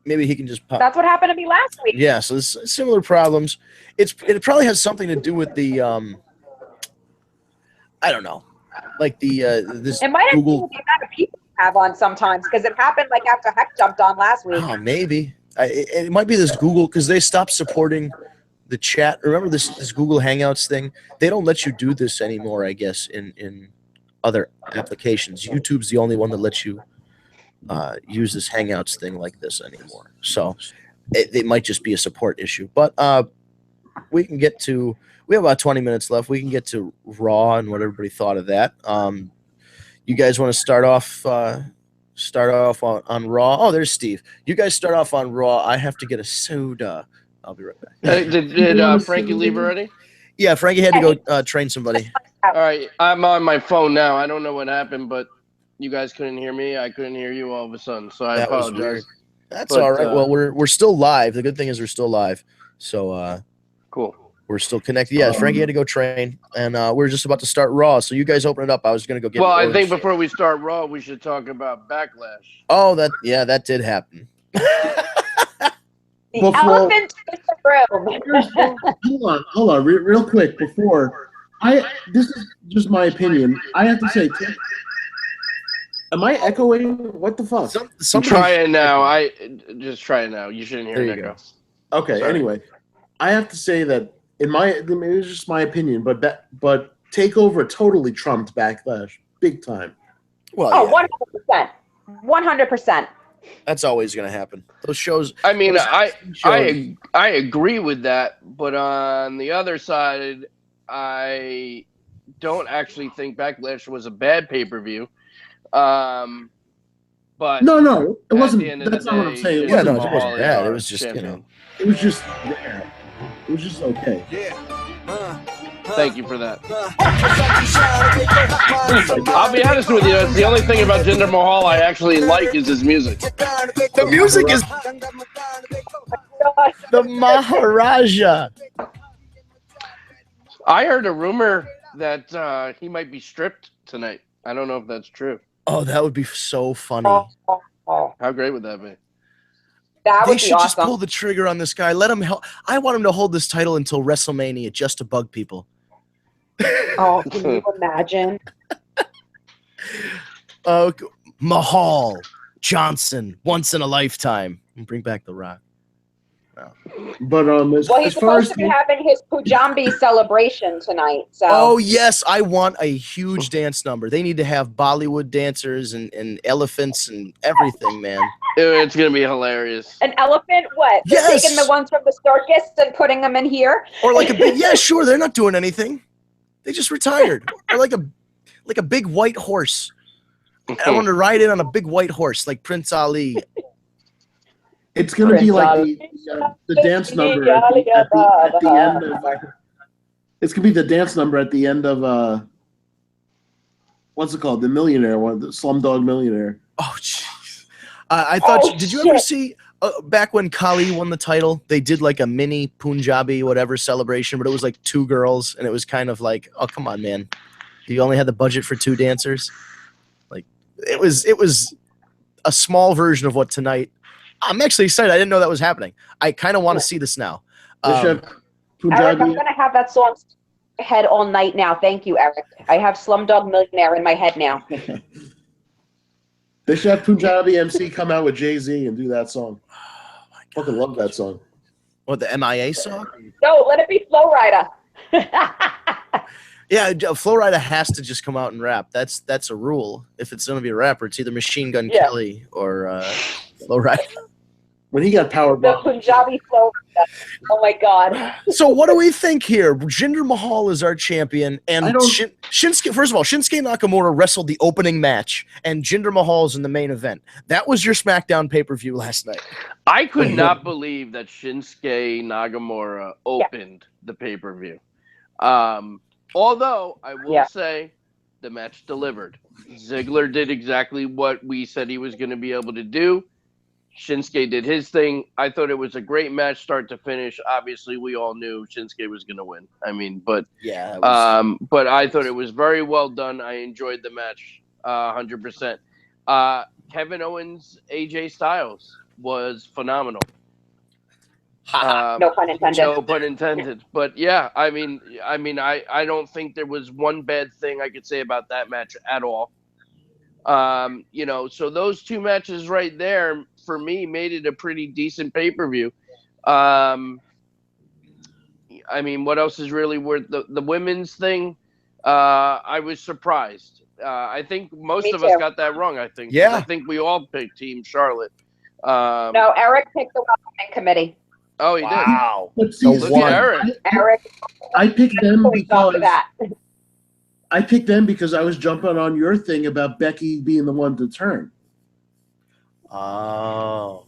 maybe he can just pop. That's what happened to me last week. Yeah. So there's similar problems. It probably has something to do with the I don't know, like the this It might have been Google. the amount of people you have on sometimes because it happened like after Heck jumped on last week. Oh, maybe it might be this Google because they stopped supporting the chat. Remember this Google Hangouts thing? They don't let you do this anymore, I guess, in other applications. YouTube's the only one that lets you use this Hangouts thing like this anymore. So it might just be a support issue. But we can get to. We have about 20 minutes left. We can get to Raw and what everybody thought of that. You guys want to start off on Raw? Oh, there's Steve. You guys start off on Raw. I have to get a soda. I'll be right back. Did Frankie leave already? Yeah, Frankie had to go train somebody. All right, I'm on my phone now. I don't know what happened, but you guys couldn't hear me. I couldn't hear you all of a sudden, so I That was apologize. weird. That's But, all right. Well, we're still live. The good thing is we're still live. So Cool. we're still connected. Yeah, Frankie had to go train, and we're just about to start Raw. So you guys open it up. I was gonna go get. Well, I orange. think before we start Raw, we should talk about Backlash. Oh, that did happen. The Before- elephant in the room. Hold on, real quick before this is just my opinion. I have to say, am I echoing? What the fuck? Somebody, Try it now. Just try it now. You shouldn't hear There you an echo. Okay. Sorry. Anyway, I have to say that it's just my opinion, but Takeover totally trumped Backlash big time. well, Oh, yeah, 100%. 100%. that's always gonna happen. Those shows. I mean, those I agree with that, but on the other side, I don't actually think Backlash was a bad pay-per-view. But No, it at wasn't. the end of That's the not what I'm day, saying. It Yeah, no, wasn't it wasn't Mahal bad. is It our was just champion. It was just there. It was just okay. Thank you for that. I'll be honest with you. The only thing about Jinder Mahal I actually like is his music. The music is the Maharaja. I heard a rumor that he might be stripped tonight. I don't know if that's true. Oh, that would be so funny. Oh, How great would that be? that They would be should just pull awesome. the trigger on this guy. Let him help. I want him to hold this title until WrestleMania just to bug people. Oh, can you imagine? Mahal, Johnson, once in a lifetime. And bring back The Rock. But as Well, he's far supposed as to be having his Pujambi celebration tonight. So Oh, yes. I want a huge dance number. They need to have Bollywood dancers and elephants and everything, man. It's gonna be hilarious. an elephant, what? They're Yes. taking the ones from the circus and putting them in here. Or like a big, yeah, sure. They're not doing anything. They just retired. Or like a big white horse. I want to ride in on a big white horse like Prince Ali. it's going to be like the dance number at the end of. It's going to be the dance number at the end of what's it called? The Millionaire one, the Slumdog Millionaire. Oh, jeez. I thought. Oh, did you ever shit. see back when Kali won the title? They did like a mini Punjabi whatever celebration, but it was like 2 girls, and it was kind of like, oh come on, man, you only had the budget for 2 dancers. Like it was a small version of what tonight. I'm actually excited. I didn't know that was happening. I kind of want to see this now. They should have Eric, Punjabi. I'm going to have that song in my head all night now. Thank you, Eric. I have Slumdog Millionaire in my head now. They should have Punjabi MC come out with Jay-Z and do that song. Oh my God. Fucking love that song. What, the MIA song? No, let it be Flow Rider. Yeah, Flo Rida has to just come out and rap. That's a rule. If it's going to be a rapper, it's either Machine Gun Yeah. Kelly or Flo Rida. When he got power The bomb. Punjabi Flow Rider. Oh my God. So what do we think here? Jinder Mahal is our champion, and I don't- Shinsuke. First of all, Shinsuke Nakamura wrestled the opening match, and Jinder Mahal is in the main event. That was your SmackDown pay-per-view last night. I could not believe that Shinsuke Nakamura opened the pay-per-view. Although I will Yeah. say The match delivered. Ziggler did exactly what we said he was going to be able to do. Shinsuke did his thing. I thought it was a great match, start to finish. Obviously, we all knew Shinsuke was going to win. I mean, but Yeah. but I thought it was very well done. I enjoyed the match 100%. Kevin Owens, AJ Styles was phenomenal. No pun intended. No pun intended. But yeah, I don't think there was one bad thing I could say about that match at all. So those two matches right there for me made it a pretty decent pay-per-view. What else is really worth the women's thing? I was surprised. I think most of us got that wrong. I think. Yeah. I think we all picked Team Charlotte. No, Eric picked the welcoming committee. Oh, he did. Wow. But see, Look at Eric. Eric. I picked them because that. I picked them because I was jumping on your thing about Becky being the one to turn. Oh.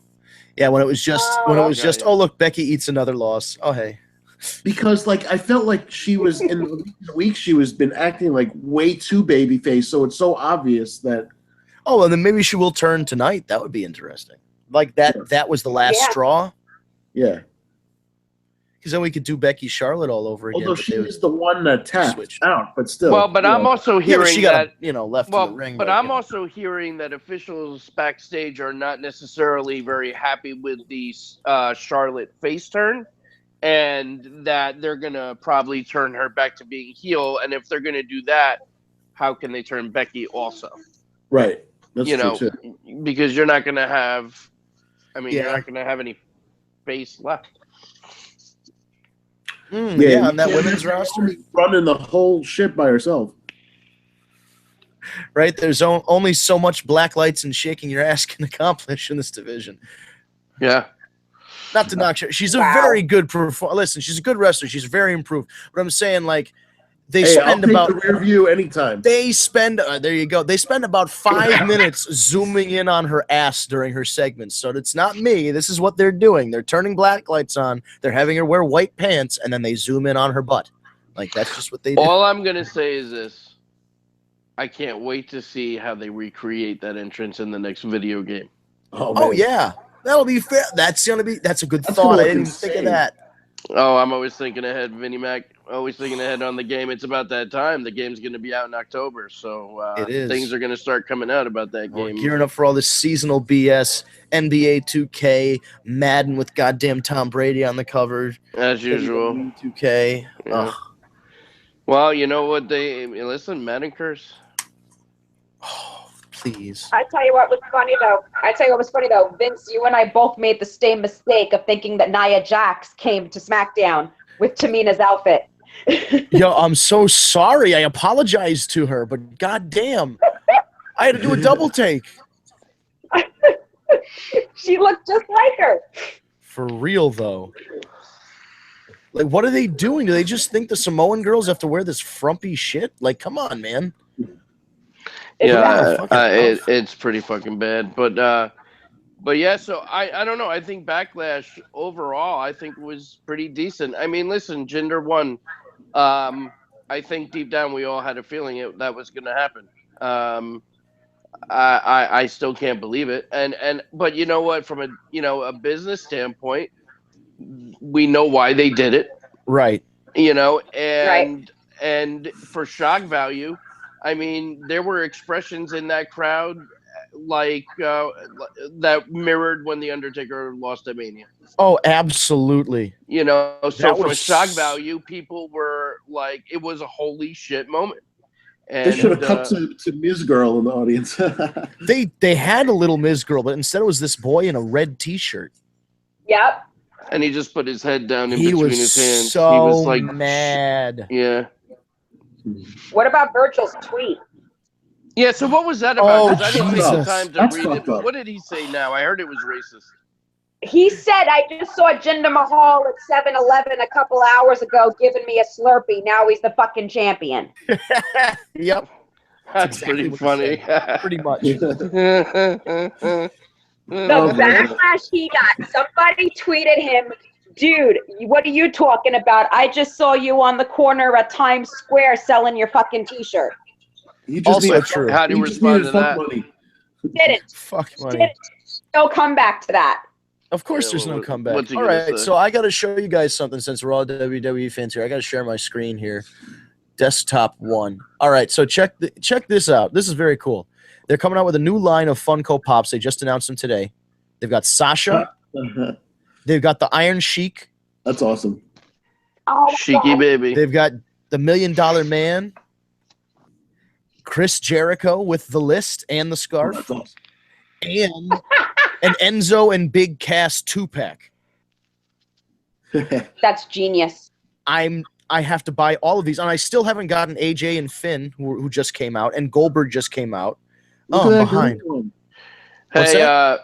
Yeah, when it was just oh look, Becky eats another loss. Oh hey. Because I felt like she was in the week she was been acting like way too babyface, so it's so obvious that. Oh, and then maybe she will turn tonight. That would be interesting. Like that. Yeah. That was the last straw. Yeah. Because then we could do Becky Charlotte all over again. Although she is the one that tapped switched out, but still. Well, but I'm also hearing she got left in the ring. But I'm also hearing that officials backstage are not necessarily very happy with the Charlotte face turn, and that they're gonna probably turn her back to being heel. And if they're gonna do that, how can they turn Becky also? Right. That's true too. Because you're not gonna have. You're not gonna have any face left. On that women's roster, running the whole ship by herself. Right? There's only so much black lights and shaking your ass can accomplish in this division. Yeah. Not to knock her. She's a very good performer. Listen, she's a good wrestler. She's very improved. But I'm saying, they spend about the rear view anytime. They spend there you go. They spend about 5 minutes zooming in on her ass during her segments. So it's not me. This is what they're doing. They're turning black lights on. They're having her wear white pants, and then they zoom in on her butt. That's just what they do. All I'm gonna say is this: I can't wait to see how they recreate that entrance in the next video game. Oh yeah, that'll be fair. That's a good thought. I didn't even think of that. Oh, I'm always thinking ahead, Vinnie Mac. Always thinking ahead on the game. It's about that time. The game's going to be out in October, so it is. Things are going to start coming out about that game. We're gearing up for all this seasonal BS. NBA 2K, Madden with goddamn Tom Brady on the cover. As usual. 2K. Yeah. Well, you know what listen, Madden curse. Oh, please. I tell you what was funny though. Vince, you and I both made the same mistake of thinking that Nia Jax came to SmackDown with Tamina's outfit. Yo, I'm so sorry. I apologize to her, but goddamn, I had to do a double take. She looked just like her. For real, though. What are they doing? Do they just think the Samoan girls have to wear this frumpy shit? Come on, man. Yeah, it's pretty fucking bad. But yeah, so I don't know. I think Backlash overall, I think was pretty decent. Listen, Jinder won. I think deep down we all had a feeling that was going to happen. I still can't believe it. But you know what? From a business standpoint, we know why they did it, right? And for shock value, there were expressions in that crowd that mirrored when the Undertaker lost at Mania. Oh, absolutely. So from a shock value, people were it was a holy shit moment. And, they should have cut to Ms. Girl in the audience. They had a little Ms. Girl, but instead it was this boy in a red T-shirt. Yep. And he just put his head down in between his hands. So he was mad. Yeah. What about Virgil's tweet? Yeah, so what was that about? I didn't take the time to That's read it. But what did he say now? I heard it was racist. He said, I just saw Jinder Mahal at 7-Eleven a couple hours ago giving me a Slurpee. Now he's the fucking champion. Yep. That's exactly pretty funny. Pretty much. The backlash he got, somebody tweeted him, dude, what are you talking about? I just saw you on the corner at Times Square selling your fucking T-shirt. He just Also needed, true. How do you he just respond needed to fuck that? money. Didn't. Fuck money. Didn't. No comeback to that. Of course, Yeah, there's no what- comeback. what's he All gonna right, say? so I got to show you guys something since we're all WWE fans here. I got to share my screen here. Desktop 1. All right, so check this out. This is very cool. They're coming out with a new line of Funko Pops. They just announced them today. They've got Sasha. They've got the Iron Sheik. That's awesome. Oh, my Cheeky God. baby. They've got the $1 Million Man. Chris Jericho with the list and the scarf. That's awesome. And an Enzo and Big Cass 2-pack. That's genius. I have to buy all of these, and I still haven't gotten AJ and Finn, who just came out, and Goldberg just came out. Look Oh, at I'm that behind. girl. What's Hey,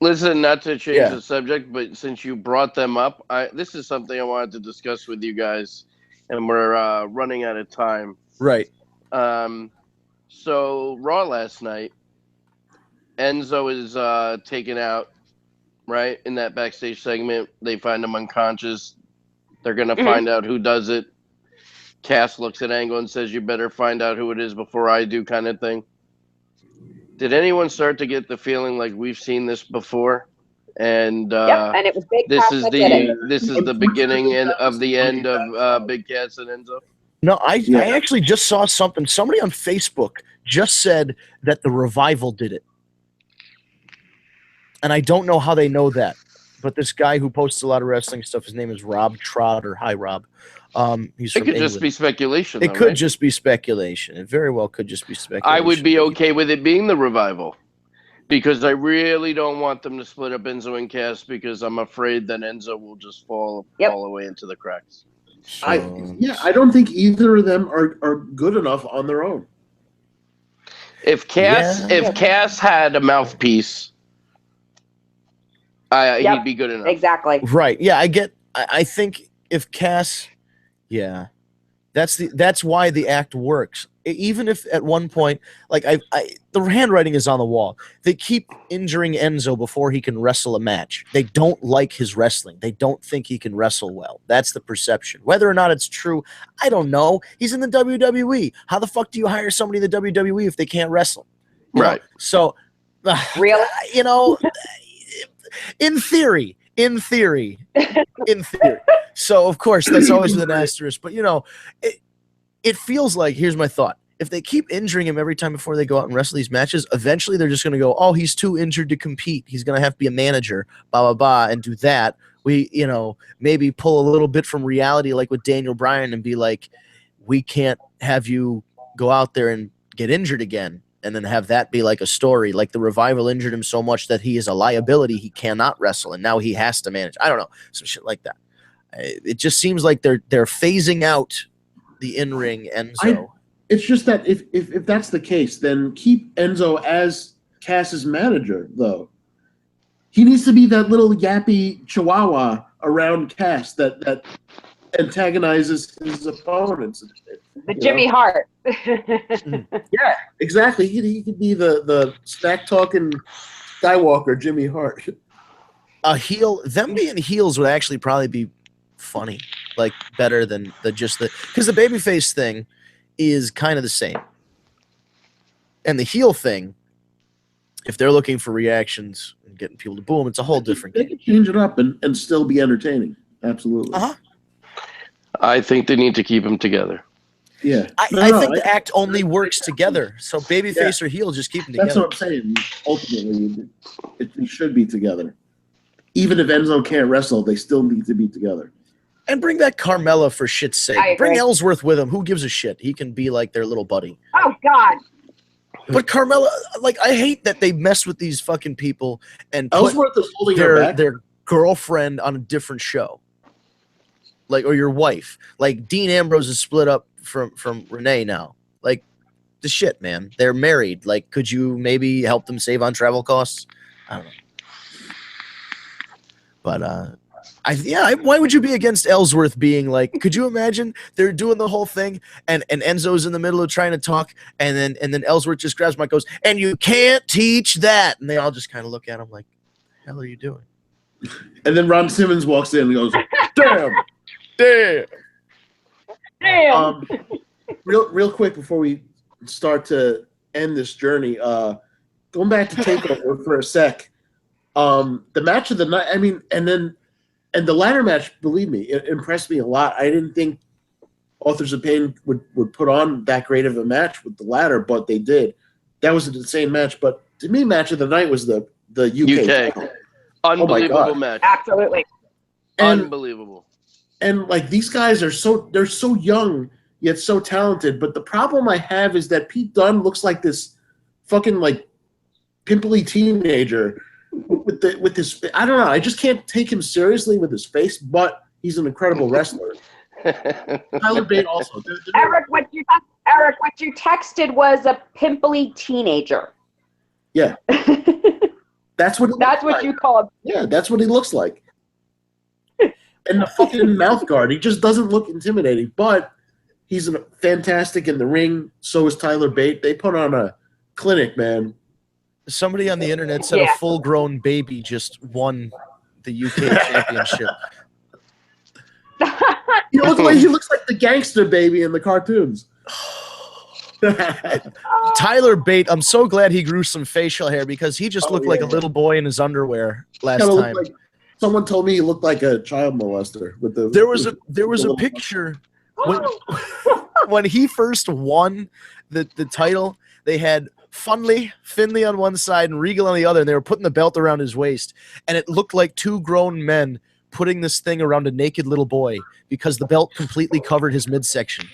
listen, not to change Yeah. the subject, but since you brought them up, this is something I wanted to discuss with you guys, and we're running out of time. Right. So Raw last night, Enzo is taken out, right, in that backstage segment. They find him unconscious. They're going to find out who does it. Cass looks at Angle and says, "You better find out who it is before I do," kind of thing. Did anyone start to get the feeling like we've seen this before? And Yep, and it was Big this Cass is that did it. this is the beginning of the end of Big Cass and Enzo. No, I actually just saw something. Somebody on Facebook just said that the Revival did it. And I don't know how they know that. But this guy who posts a lot of wrestling stuff, his name is Rob Trotter. Hi, Rob. He's It from could England. just be speculation. It though, could right? just be speculation. It very well could just be speculation. I would be okay with it being the Revival, because I really don't want them to split up Enzo and Cass, because I'm afraid that Enzo will just fall away into the cracks. I don't think either of them are good enough on their own. If Cass had a mouthpiece, he'd be good enough. Exactly. Right. Yeah, I think if Cass, yeah, that's why the act works. Even if at one point, like the handwriting is on the wall. They keep injuring Enzo before he can wrestle a match. They don't like his wrestling. They don't think he can wrestle well. That's the perception. Whether or not it's true, I don't know. He's in the WWE. How the fuck do you hire somebody in the WWE if they can't wrestle? You know? Right. So, Really? you know, in theory. So, of course, that's always with an asterisk. But, you know, it feels like, here's my thought. If they keep injuring him every time before they go out and wrestle these matches, eventually they're just going to go, oh, he's too injured to compete. He's going to have to be a manager, blah, blah, blah, and do that. We, you know, maybe pull a little bit from reality like with Daniel Bryan and be like, we can't have you go out there and get injured again. And then have that be like a story, like the Revival injured him so much that he is a liability. He cannot wrestle, and now he has to manage. I don't know, some shit like that. It just seems like they're phasing out the in-ring Enzo. It's just that if that's the case, then keep Enzo as Cass's manager, though. He needs to be that little yappy chihuahua around Cass that antagonizes his opponents. The Jimmy Hart. Yeah, exactly. He could be the smack talking Skywalker, Jimmy Hart. A heel, them being heels would actually probably be funny, like better than because the babyface thing is kind of the same, and the heel thing, if they're looking for reactions and getting people to boo them, it's a whole different They game. can change it up and still be entertaining. Absolutely. Uh-huh. I think they need to keep them together. Yeah. I think the act only works together. So babyface or heel, just keep them together. That's what I'm saying. Ultimately, it should be together. Even if Enzo can't wrestle, they still need to be together. And bring back Carmella for shit's I sake. agree. Bring Ellsworth with him. Who gives a shit? He can be like their little buddy. Oh, God. But Carmella, like, I hate that they mess with these fucking people and put Ellsworth is holding her back. their girlfriend on a different show. Like, or your wife. Like, Dean Ambrose is split up from Renee now. Like, the shit, man. They're married. Like, could you maybe help them save on travel costs? I don't know. But, why would you be against Ellsworth being like, could you imagine they're doing the whole thing and Enzo's in the middle of trying to talk and then Ellsworth just grabs Mike, goes, and you can't teach that. And they all just kind of look at him like, what the hell are you doing? And then Ron Simmons walks in and goes, damn. Damn. Real quick before we start to end this journey. Going back to Takeover for a sec. The match of the night. I mean, and the ladder match. Believe me, it impressed me a lot. I didn't think Authors of Pain would put on that great of a match with the ladder, but they did. That was an insane match. But to me, match of the night was the UK. UK. Unbelievable match. Absolutely. Unbelievable. And like these guys are they're so young yet so talented. But the problem I have is that Pete Dunne looks like this fucking like pimply teenager with his. I don't know. I just can't take him seriously with his face. But he's an incredible wrestler. Tyler Bate also. Eric, what you texted was a pimply teenager. Yeah. That's what you call him. Yeah, that's what he looks like. And the fucking mouth guard, he just doesn't look intimidating, but he's fantastic in the ring. So is Tyler Bate. They put on a clinic, man. Somebody on the internet said a full-grown baby just won the UK championship. He looks like the gangster baby in the cartoons. Tyler Bate, I'm so glad he grew some facial hair because he just looked like a little boy in his underwear last time. Someone told me he looked like a child molester with the. There was a picture when he first won the title. They had Finley on one side and Regal on the other, and they were putting the belt around his waist, and it looked like two grown men putting this thing around a naked little boy because the belt completely covered his midsection.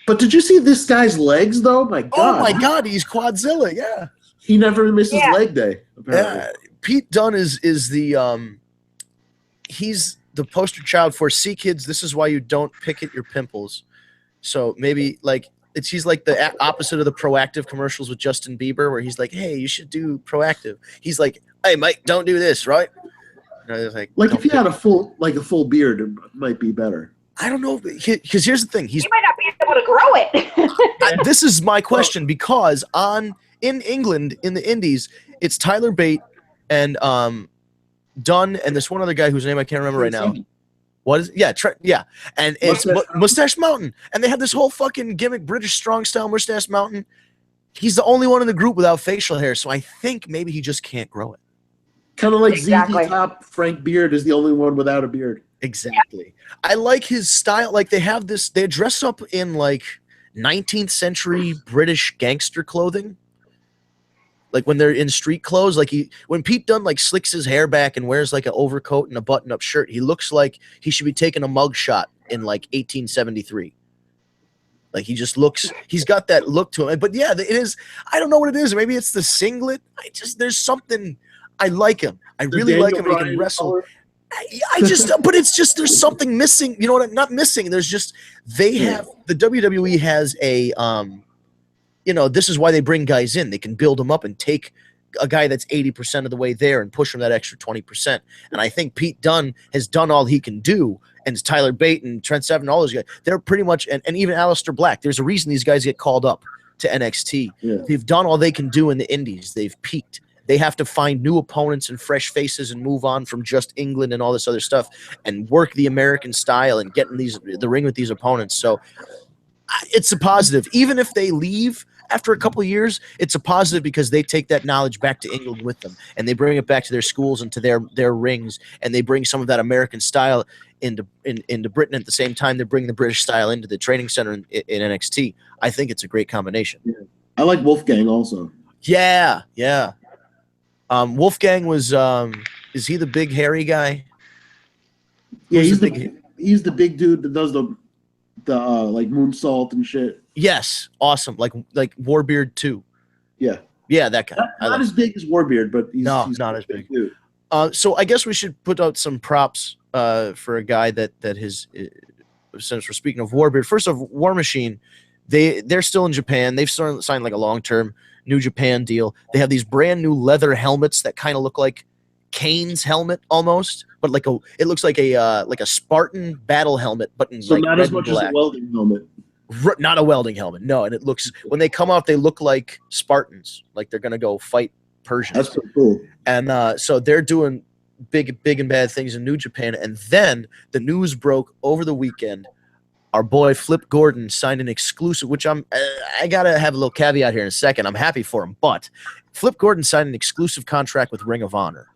But did you see this guy's legs, though? My God. Oh, my God. He's Quadzilla, yeah. He never misses leg day, apparently. Yeah. Pete Dunne is the he's the poster child for, see, kids, this is why you don't pick at your pimples. So maybe, like, he's like the opposite of the Proactive commercials with Justin Bieber where he's like, hey, you should do Proactive. He's like, hey, Mike, don't do this, right? Like if he had a full beard, it might be better. I don't know, because here's the thing: he might not be able to grow it. This is my question because in England in the Indies, it's Tyler Bate and Dunn and this one other guy whose name I can't remember right now. What is and it's Mustache Mountain, and they have this whole fucking gimmick British strong style Mustache Mountain. He's the only one in the group without facial hair, so I think maybe he just can't grow it. Kind of like ZZ Top, Frank Beard is the only one without a beard. Exactly. I like his style. Like they dress up in like 19th century British gangster clothing. Like when they're in street clothes, like when Pete Dunne like slicks his hair back and wears like an overcoat and a button-up shirt, he looks like he should be taking a mug shot in like 1873. Like he's got that look to him. But yeah, it is. I don't know what it is. Maybe it's the singlet. there's something. I like him. I really like him. He can wrestle. But it's just there's something missing. You know what? Not missing. There's just the WWE has a this is why they bring guys in. They can build them up and take a guy that's 80% of the way there and push him that extra 20%. And I think Pete Dunne has done all he can do. And Tyler Bate and Trent Seven, all those guys, they're pretty much, and even Aleister Black. There's a reason these guys get called up to NXT. Yeah. They've done all they can do in the Indies. They've peaked. They have to find new opponents and fresh faces and move on from just England and all this other stuff and work the American style and get in the ring with these opponents. So it's a positive. Even if they leave after a couple of years, it's a positive because they take that knowledge back to England with them and they bring it back to their schools and to their rings, and they bring some of that American style into Britain. At the same time, they bring the British style into the training center in NXT. I think it's a great combination. Yeah. I like Wolfgang also. Yeah. Wolfgang was is he the big hairy guy? Yeah, he's the big dude that does the like moonsault and shit. Yes, awesome. Like Warbeard too. Yeah, that guy. Not as big as Warbeard, but he's not as big. Dude. So I guess we should put out some props for a guy that has. Since we're speaking of Warbeard, first of War Machine, they're still in Japan. They've signed like a long-term New Japan deal. They have these brand new leather helmets that kind of look like Kane's helmet almost, but it looks like a Spartan battle helmet, but in like not red as much and black. As a welding helmet. Not a welding helmet, no. And it looks, when they come off, they look like Spartans, like they're gonna go fight Persians. That's pretty cool. And so they're doing big and bad things in New Japan. And then the news broke over the weekend. our boy Flip Gordon signed an exclusive, which I gotta have a little caveat here in a second. I'm happy for him, but Flip Gordon signed an exclusive contract with Ring of Honor.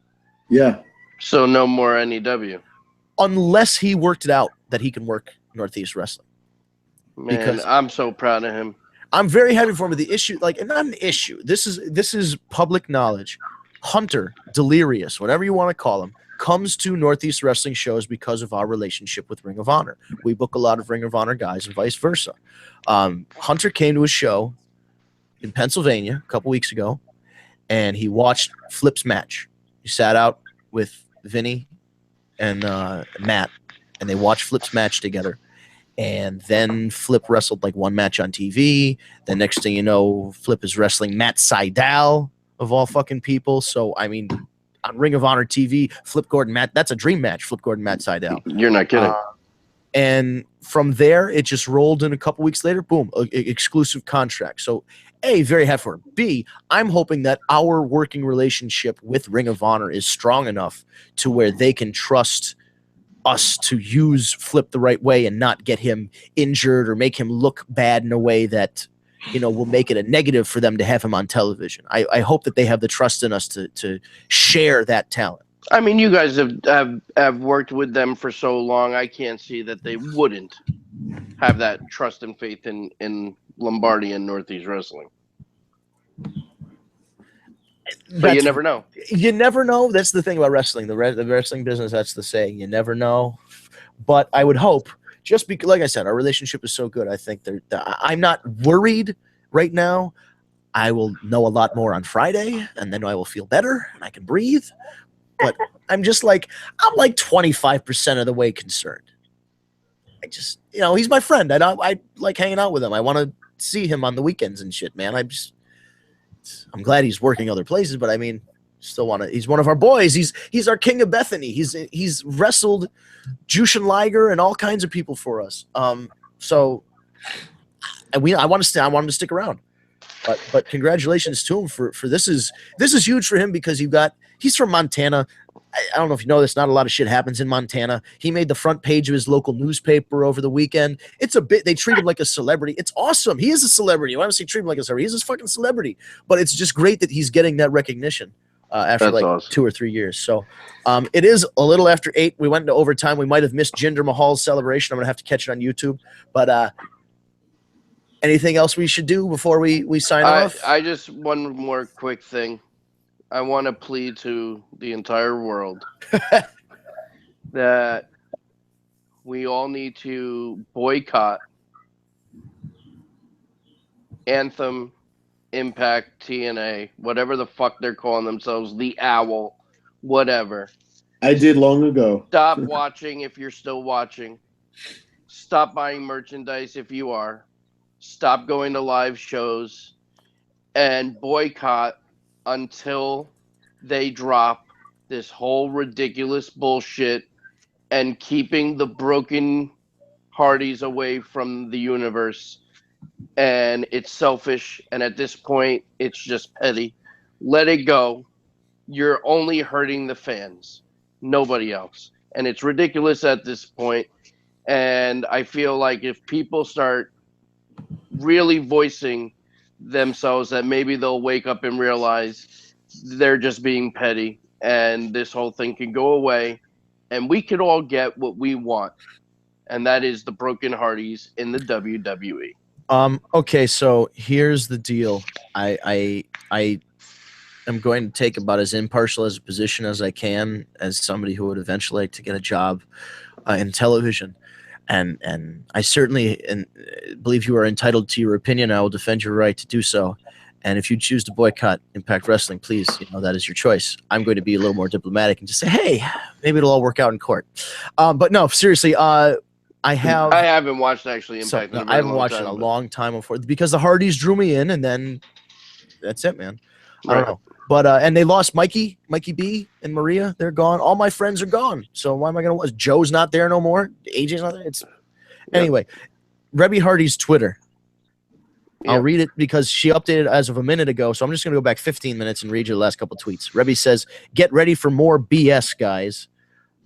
Yeah. So no more NEW. Unless he worked it out that he can work Northeast Wrestling. Man, Because I'm so proud of him. I'm very happy for him. But the issue, like, not an issue. This is public knowledge. Hunter, Delirious, whatever you want to call him, comes to Northeast Wrestling shows because of our relationship with Ring of Honor. We book a lot of Ring of Honor guys and vice versa. Hunter came to a show in Pennsylvania a couple weeks ago, and he watched Flip's match. He sat out with Vinny and Matt, and they watched Flip's match together. And then Flip wrestled like one match on TV. The next thing you know, Flip is wrestling Matt Sydal, of all fucking people. So, I mean, on Ring of Honor TV, Flip Gordon, Matt, that's a dream match, Flip Gordon, Matt Sydal. You're not kidding. And from there, it just rolled in a couple weeks later, boom, exclusive contract. So, A, very happy for him. B, I'm hoping that our working relationship with Ring of Honor is strong enough to where they can trust us to use Flip the right way and not get him injured or make him look bad in a way that, you know, will make it a negative for them to have him on television. I hope that they have the trust in us to share that talent. I mean, you guys have worked with them for so long. I can't see that they wouldn't have that trust and faith in Lombardi and Northeast Wrestling. But you never know. You never know. That's the thing about wrestling. The wrestling business, that's the saying. You never know. But I would hope, just because, like I said, our relationship is so good, I think I'm not worried right now. I will know a lot more on Friday, and then I will feel better, and I can breathe. But I'm like 25% of the way concerned. I just, you know, he's my friend. I like hanging out with him. I want to see him on the weekends and shit, man. I'm glad he's working other places, but I mean, still want to. He's one of our boys. He's our king of Bethany. He's wrestled Jushin Liger and all kinds of people for us. So I want him to stick around. But congratulations to him for this is huge for him because he's from Montana. I don't know if you know this, not a lot of shit happens in Montana. He made the front page of his local newspaper over the weekend. They treat him like a celebrity. It's awesome. He is a celebrity. Why don't you treat him like a celebrity? He's a fucking celebrity. But it's just great that he's getting that recognition after awesome. 2 or 3 years. So it is a little after 8. We went into overtime. We might have missed Jinder Mahal's celebration. I'm going to have to catch it on YouTube. But anything else we should do before we sign off? I just one more quick thing. I want to plead to the entire world that we all need to boycott Anthem, Impact, TNA, whatever the fuck they're calling themselves, the Owl, whatever. I did long ago. Stop watching if you're still watching. Stop buying merchandise if you are. Stop going to live shows and boycott until they drop this whole ridiculous bullshit and keeping the broken Hardys away from the universe. And it's selfish. And at this point, it's just petty. Let it go. You're only hurting the fans, nobody else. And it's ridiculous at this point. And I feel like if people start really voicing themselves, that maybe they'll wake up and realize they're just being petty and this whole thing can go away and we could all get what we want, and that is the broken Hardys in the WWE. Okay, so here's the deal. I am going to take about as impartial as a position as I can as somebody who would eventually like to get a job in television. And I certainly believe you are entitled to your opinion. I will defend your right to do so. And if you choose to boycott Impact Wrestling, please, that is your choice. I'm going to be a little more diplomatic and just say, hey, maybe it'll all work out in court. But no, seriously, I haven't watched actually Impact. I haven't watched it in a long time before because the Hardys drew me in, and then that's it, man. I don't know. But and they lost Mikey B and Maria. They're gone. All my friends are gone. So why am I going to watch? Joe's not there no more. AJ's not there. Anyway, Rebby Hardy's Twitter. I'll read it because she updated as of a minute ago. So I'm just going to go back 15 minutes and read you the last couple tweets. Rebby says, "Get ready for more BS, guys."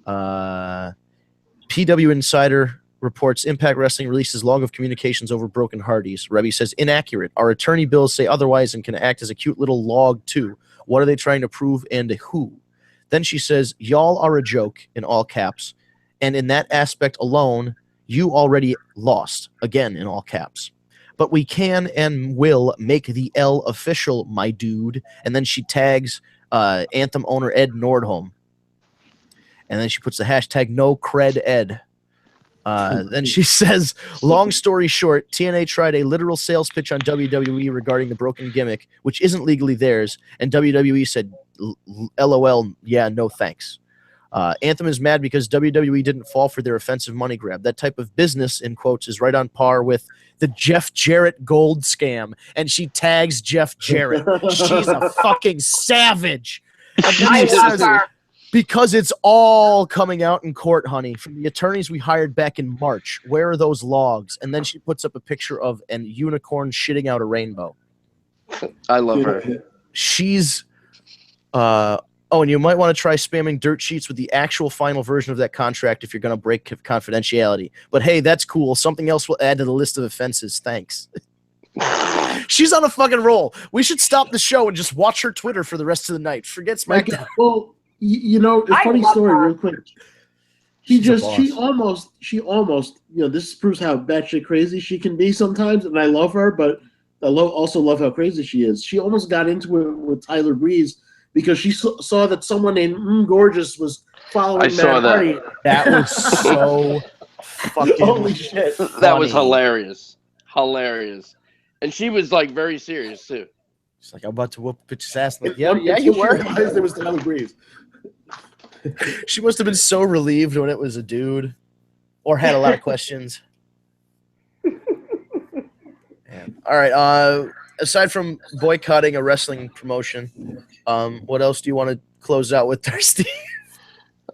PW Insider reports Impact Wrestling releases log of communications over broken Hardys. Rebby says inaccurate. Our attorney bills say otherwise and can act as a cute little log too. What are they trying to prove and who? Then she says, y'all are a joke in all caps. And in that aspect alone, you already lost, again in all caps. But we can and will make the L official, my dude. And then she tags Anthem owner Ed Nordholm. And then she puts the hashtag no cred Ed. Then she says, long story short, TNA tried a literal sales pitch on WWE regarding the broken gimmick, which isn't legally theirs. And WWE said, LOL, yeah, no thanks. Anthem is mad because WWE didn't fall for their offensive money grab. That type of business, in quotes, is right on par with the Jeff Jarrett gold scam. And she tags Jeff Jarrett. She's a fucking savage. And then she says, because it's all coming out in court, honey, from the attorneys we hired back in March. Where are those logs? And then she puts up a picture of an unicorn shitting out a rainbow. I love her. She's and you might want to try spamming dirt sheets with the actual final version of that contract if you're going to break confidentiality. But hey, that's cool. Something else will add to the list of offenses. Thanks. She's on a fucking roll. We should stop the show and just watch her Twitter for the rest of the night. Forget SmackDown. Well, a funny story real quick. She almost, this proves how batshit crazy she can be sometimes, and I love her, but I also love how crazy she is. She almost got into it with Tyler Breeze because she saw that someone named Gorgeous was following I saw that. Hardy. That was so fucking holy shit. That was hilarious. And she was like very serious too. She's like, I'm about to whoop a bitch's ass. Like, Yeah, you were. It was Tyler Breeze. She must have been so relieved when it was a dude or had a lot of questions. Man. All right. Aside from boycotting a wrestling promotion, what else do you want to close out with there, Steve?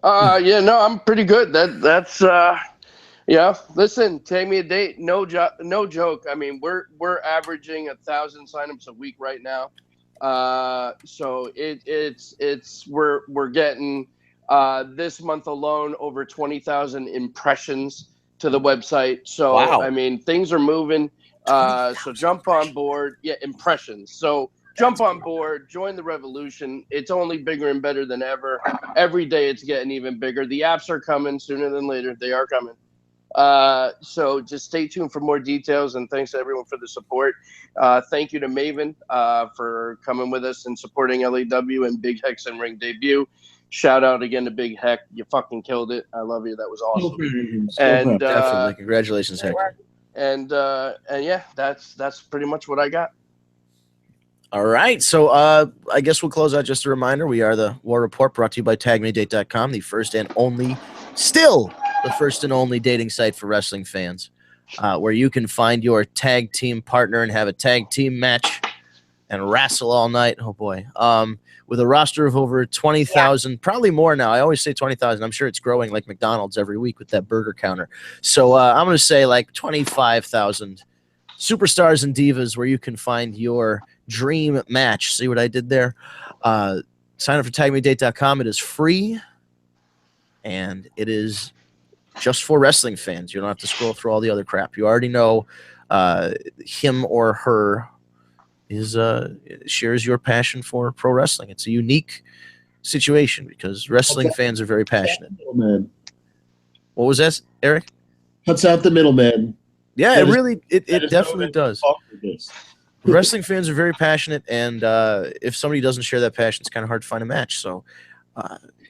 I'm pretty good. That's listen, take me a date. No joke. I mean, we're averaging 1,000 signups a week right now. So we're getting this month alone over 20,000 impressions to the website. So wow. I mean, things are moving. So jump on board. Yeah, impressions. So jump on board, join the revolution. It's only bigger and better than ever. Every day it's getting even bigger. The apps are coming sooner than later. They are coming. So just stay tuned for more details, and thanks to everyone for the support. Thank you to Maven for coming with us and supporting LAW and Big Heck's in ring debut. Shout out again to Big Heck. You fucking killed it. I love you. That was awesome. And definitely congratulations, Heck. And yeah, that's pretty much what I got. All right. So I guess we'll close out. Just a reminder, we are the War Report, brought to you by TagMeADate.com, the first and only dating site for wrestling fans, where you can find your tag team partner and have a tag team match and wrestle all night. Oh, boy. With a roster of over 20,000, probably more now. I always say 20,000. I'm sure it's growing like McDonald's every week with that burger counter. So I'm going to say like 25,000 superstars and divas where you can find your dream match. See what I did there? Sign up for TagMeADate.com. It is free, and it is just for wrestling fans. You don't have to scroll through all the other crap. You already know him or her shares your passion for pro wrestling. It's a unique situation because wrestling fans are very passionate. What was that, Eric? Cuts out the middleman. Yeah, it definitely does. Wrestling fans are very passionate, and if somebody doesn't share that passion, it's kind of hard to find a match. So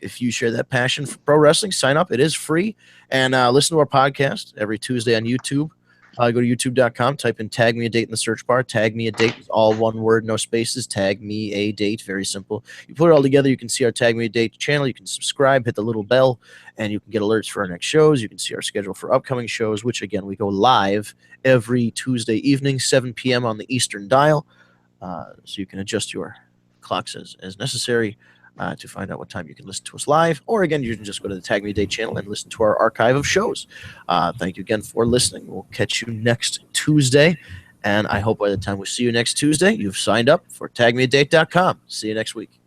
if you share that passion for pro wrestling, sign up. It is free. And listen to our podcast every Tuesday on YouTube. Go to youtube.com, type in Tag Me a Date in the search bar. Tag Me a Date is all one word, no spaces. Tag Me a Date, very simple. You put it all together, you can see our Tag Me a Date channel. You can subscribe, hit the little bell, and you can get alerts for our next shows. You can see our schedule for upcoming shows, which, again, we go live every Tuesday evening, 7 p.m. on the Eastern Dial. So you can adjust your clocks as necessary to find out what time you can listen to us live. Or, again, you can just go to the Tag Me a Date channel and listen to our archive of shows. Thank you again for listening. We'll catch you next Tuesday. And I hope by the time we see you next Tuesday, you've signed up for TagMeADate.com. See you next week.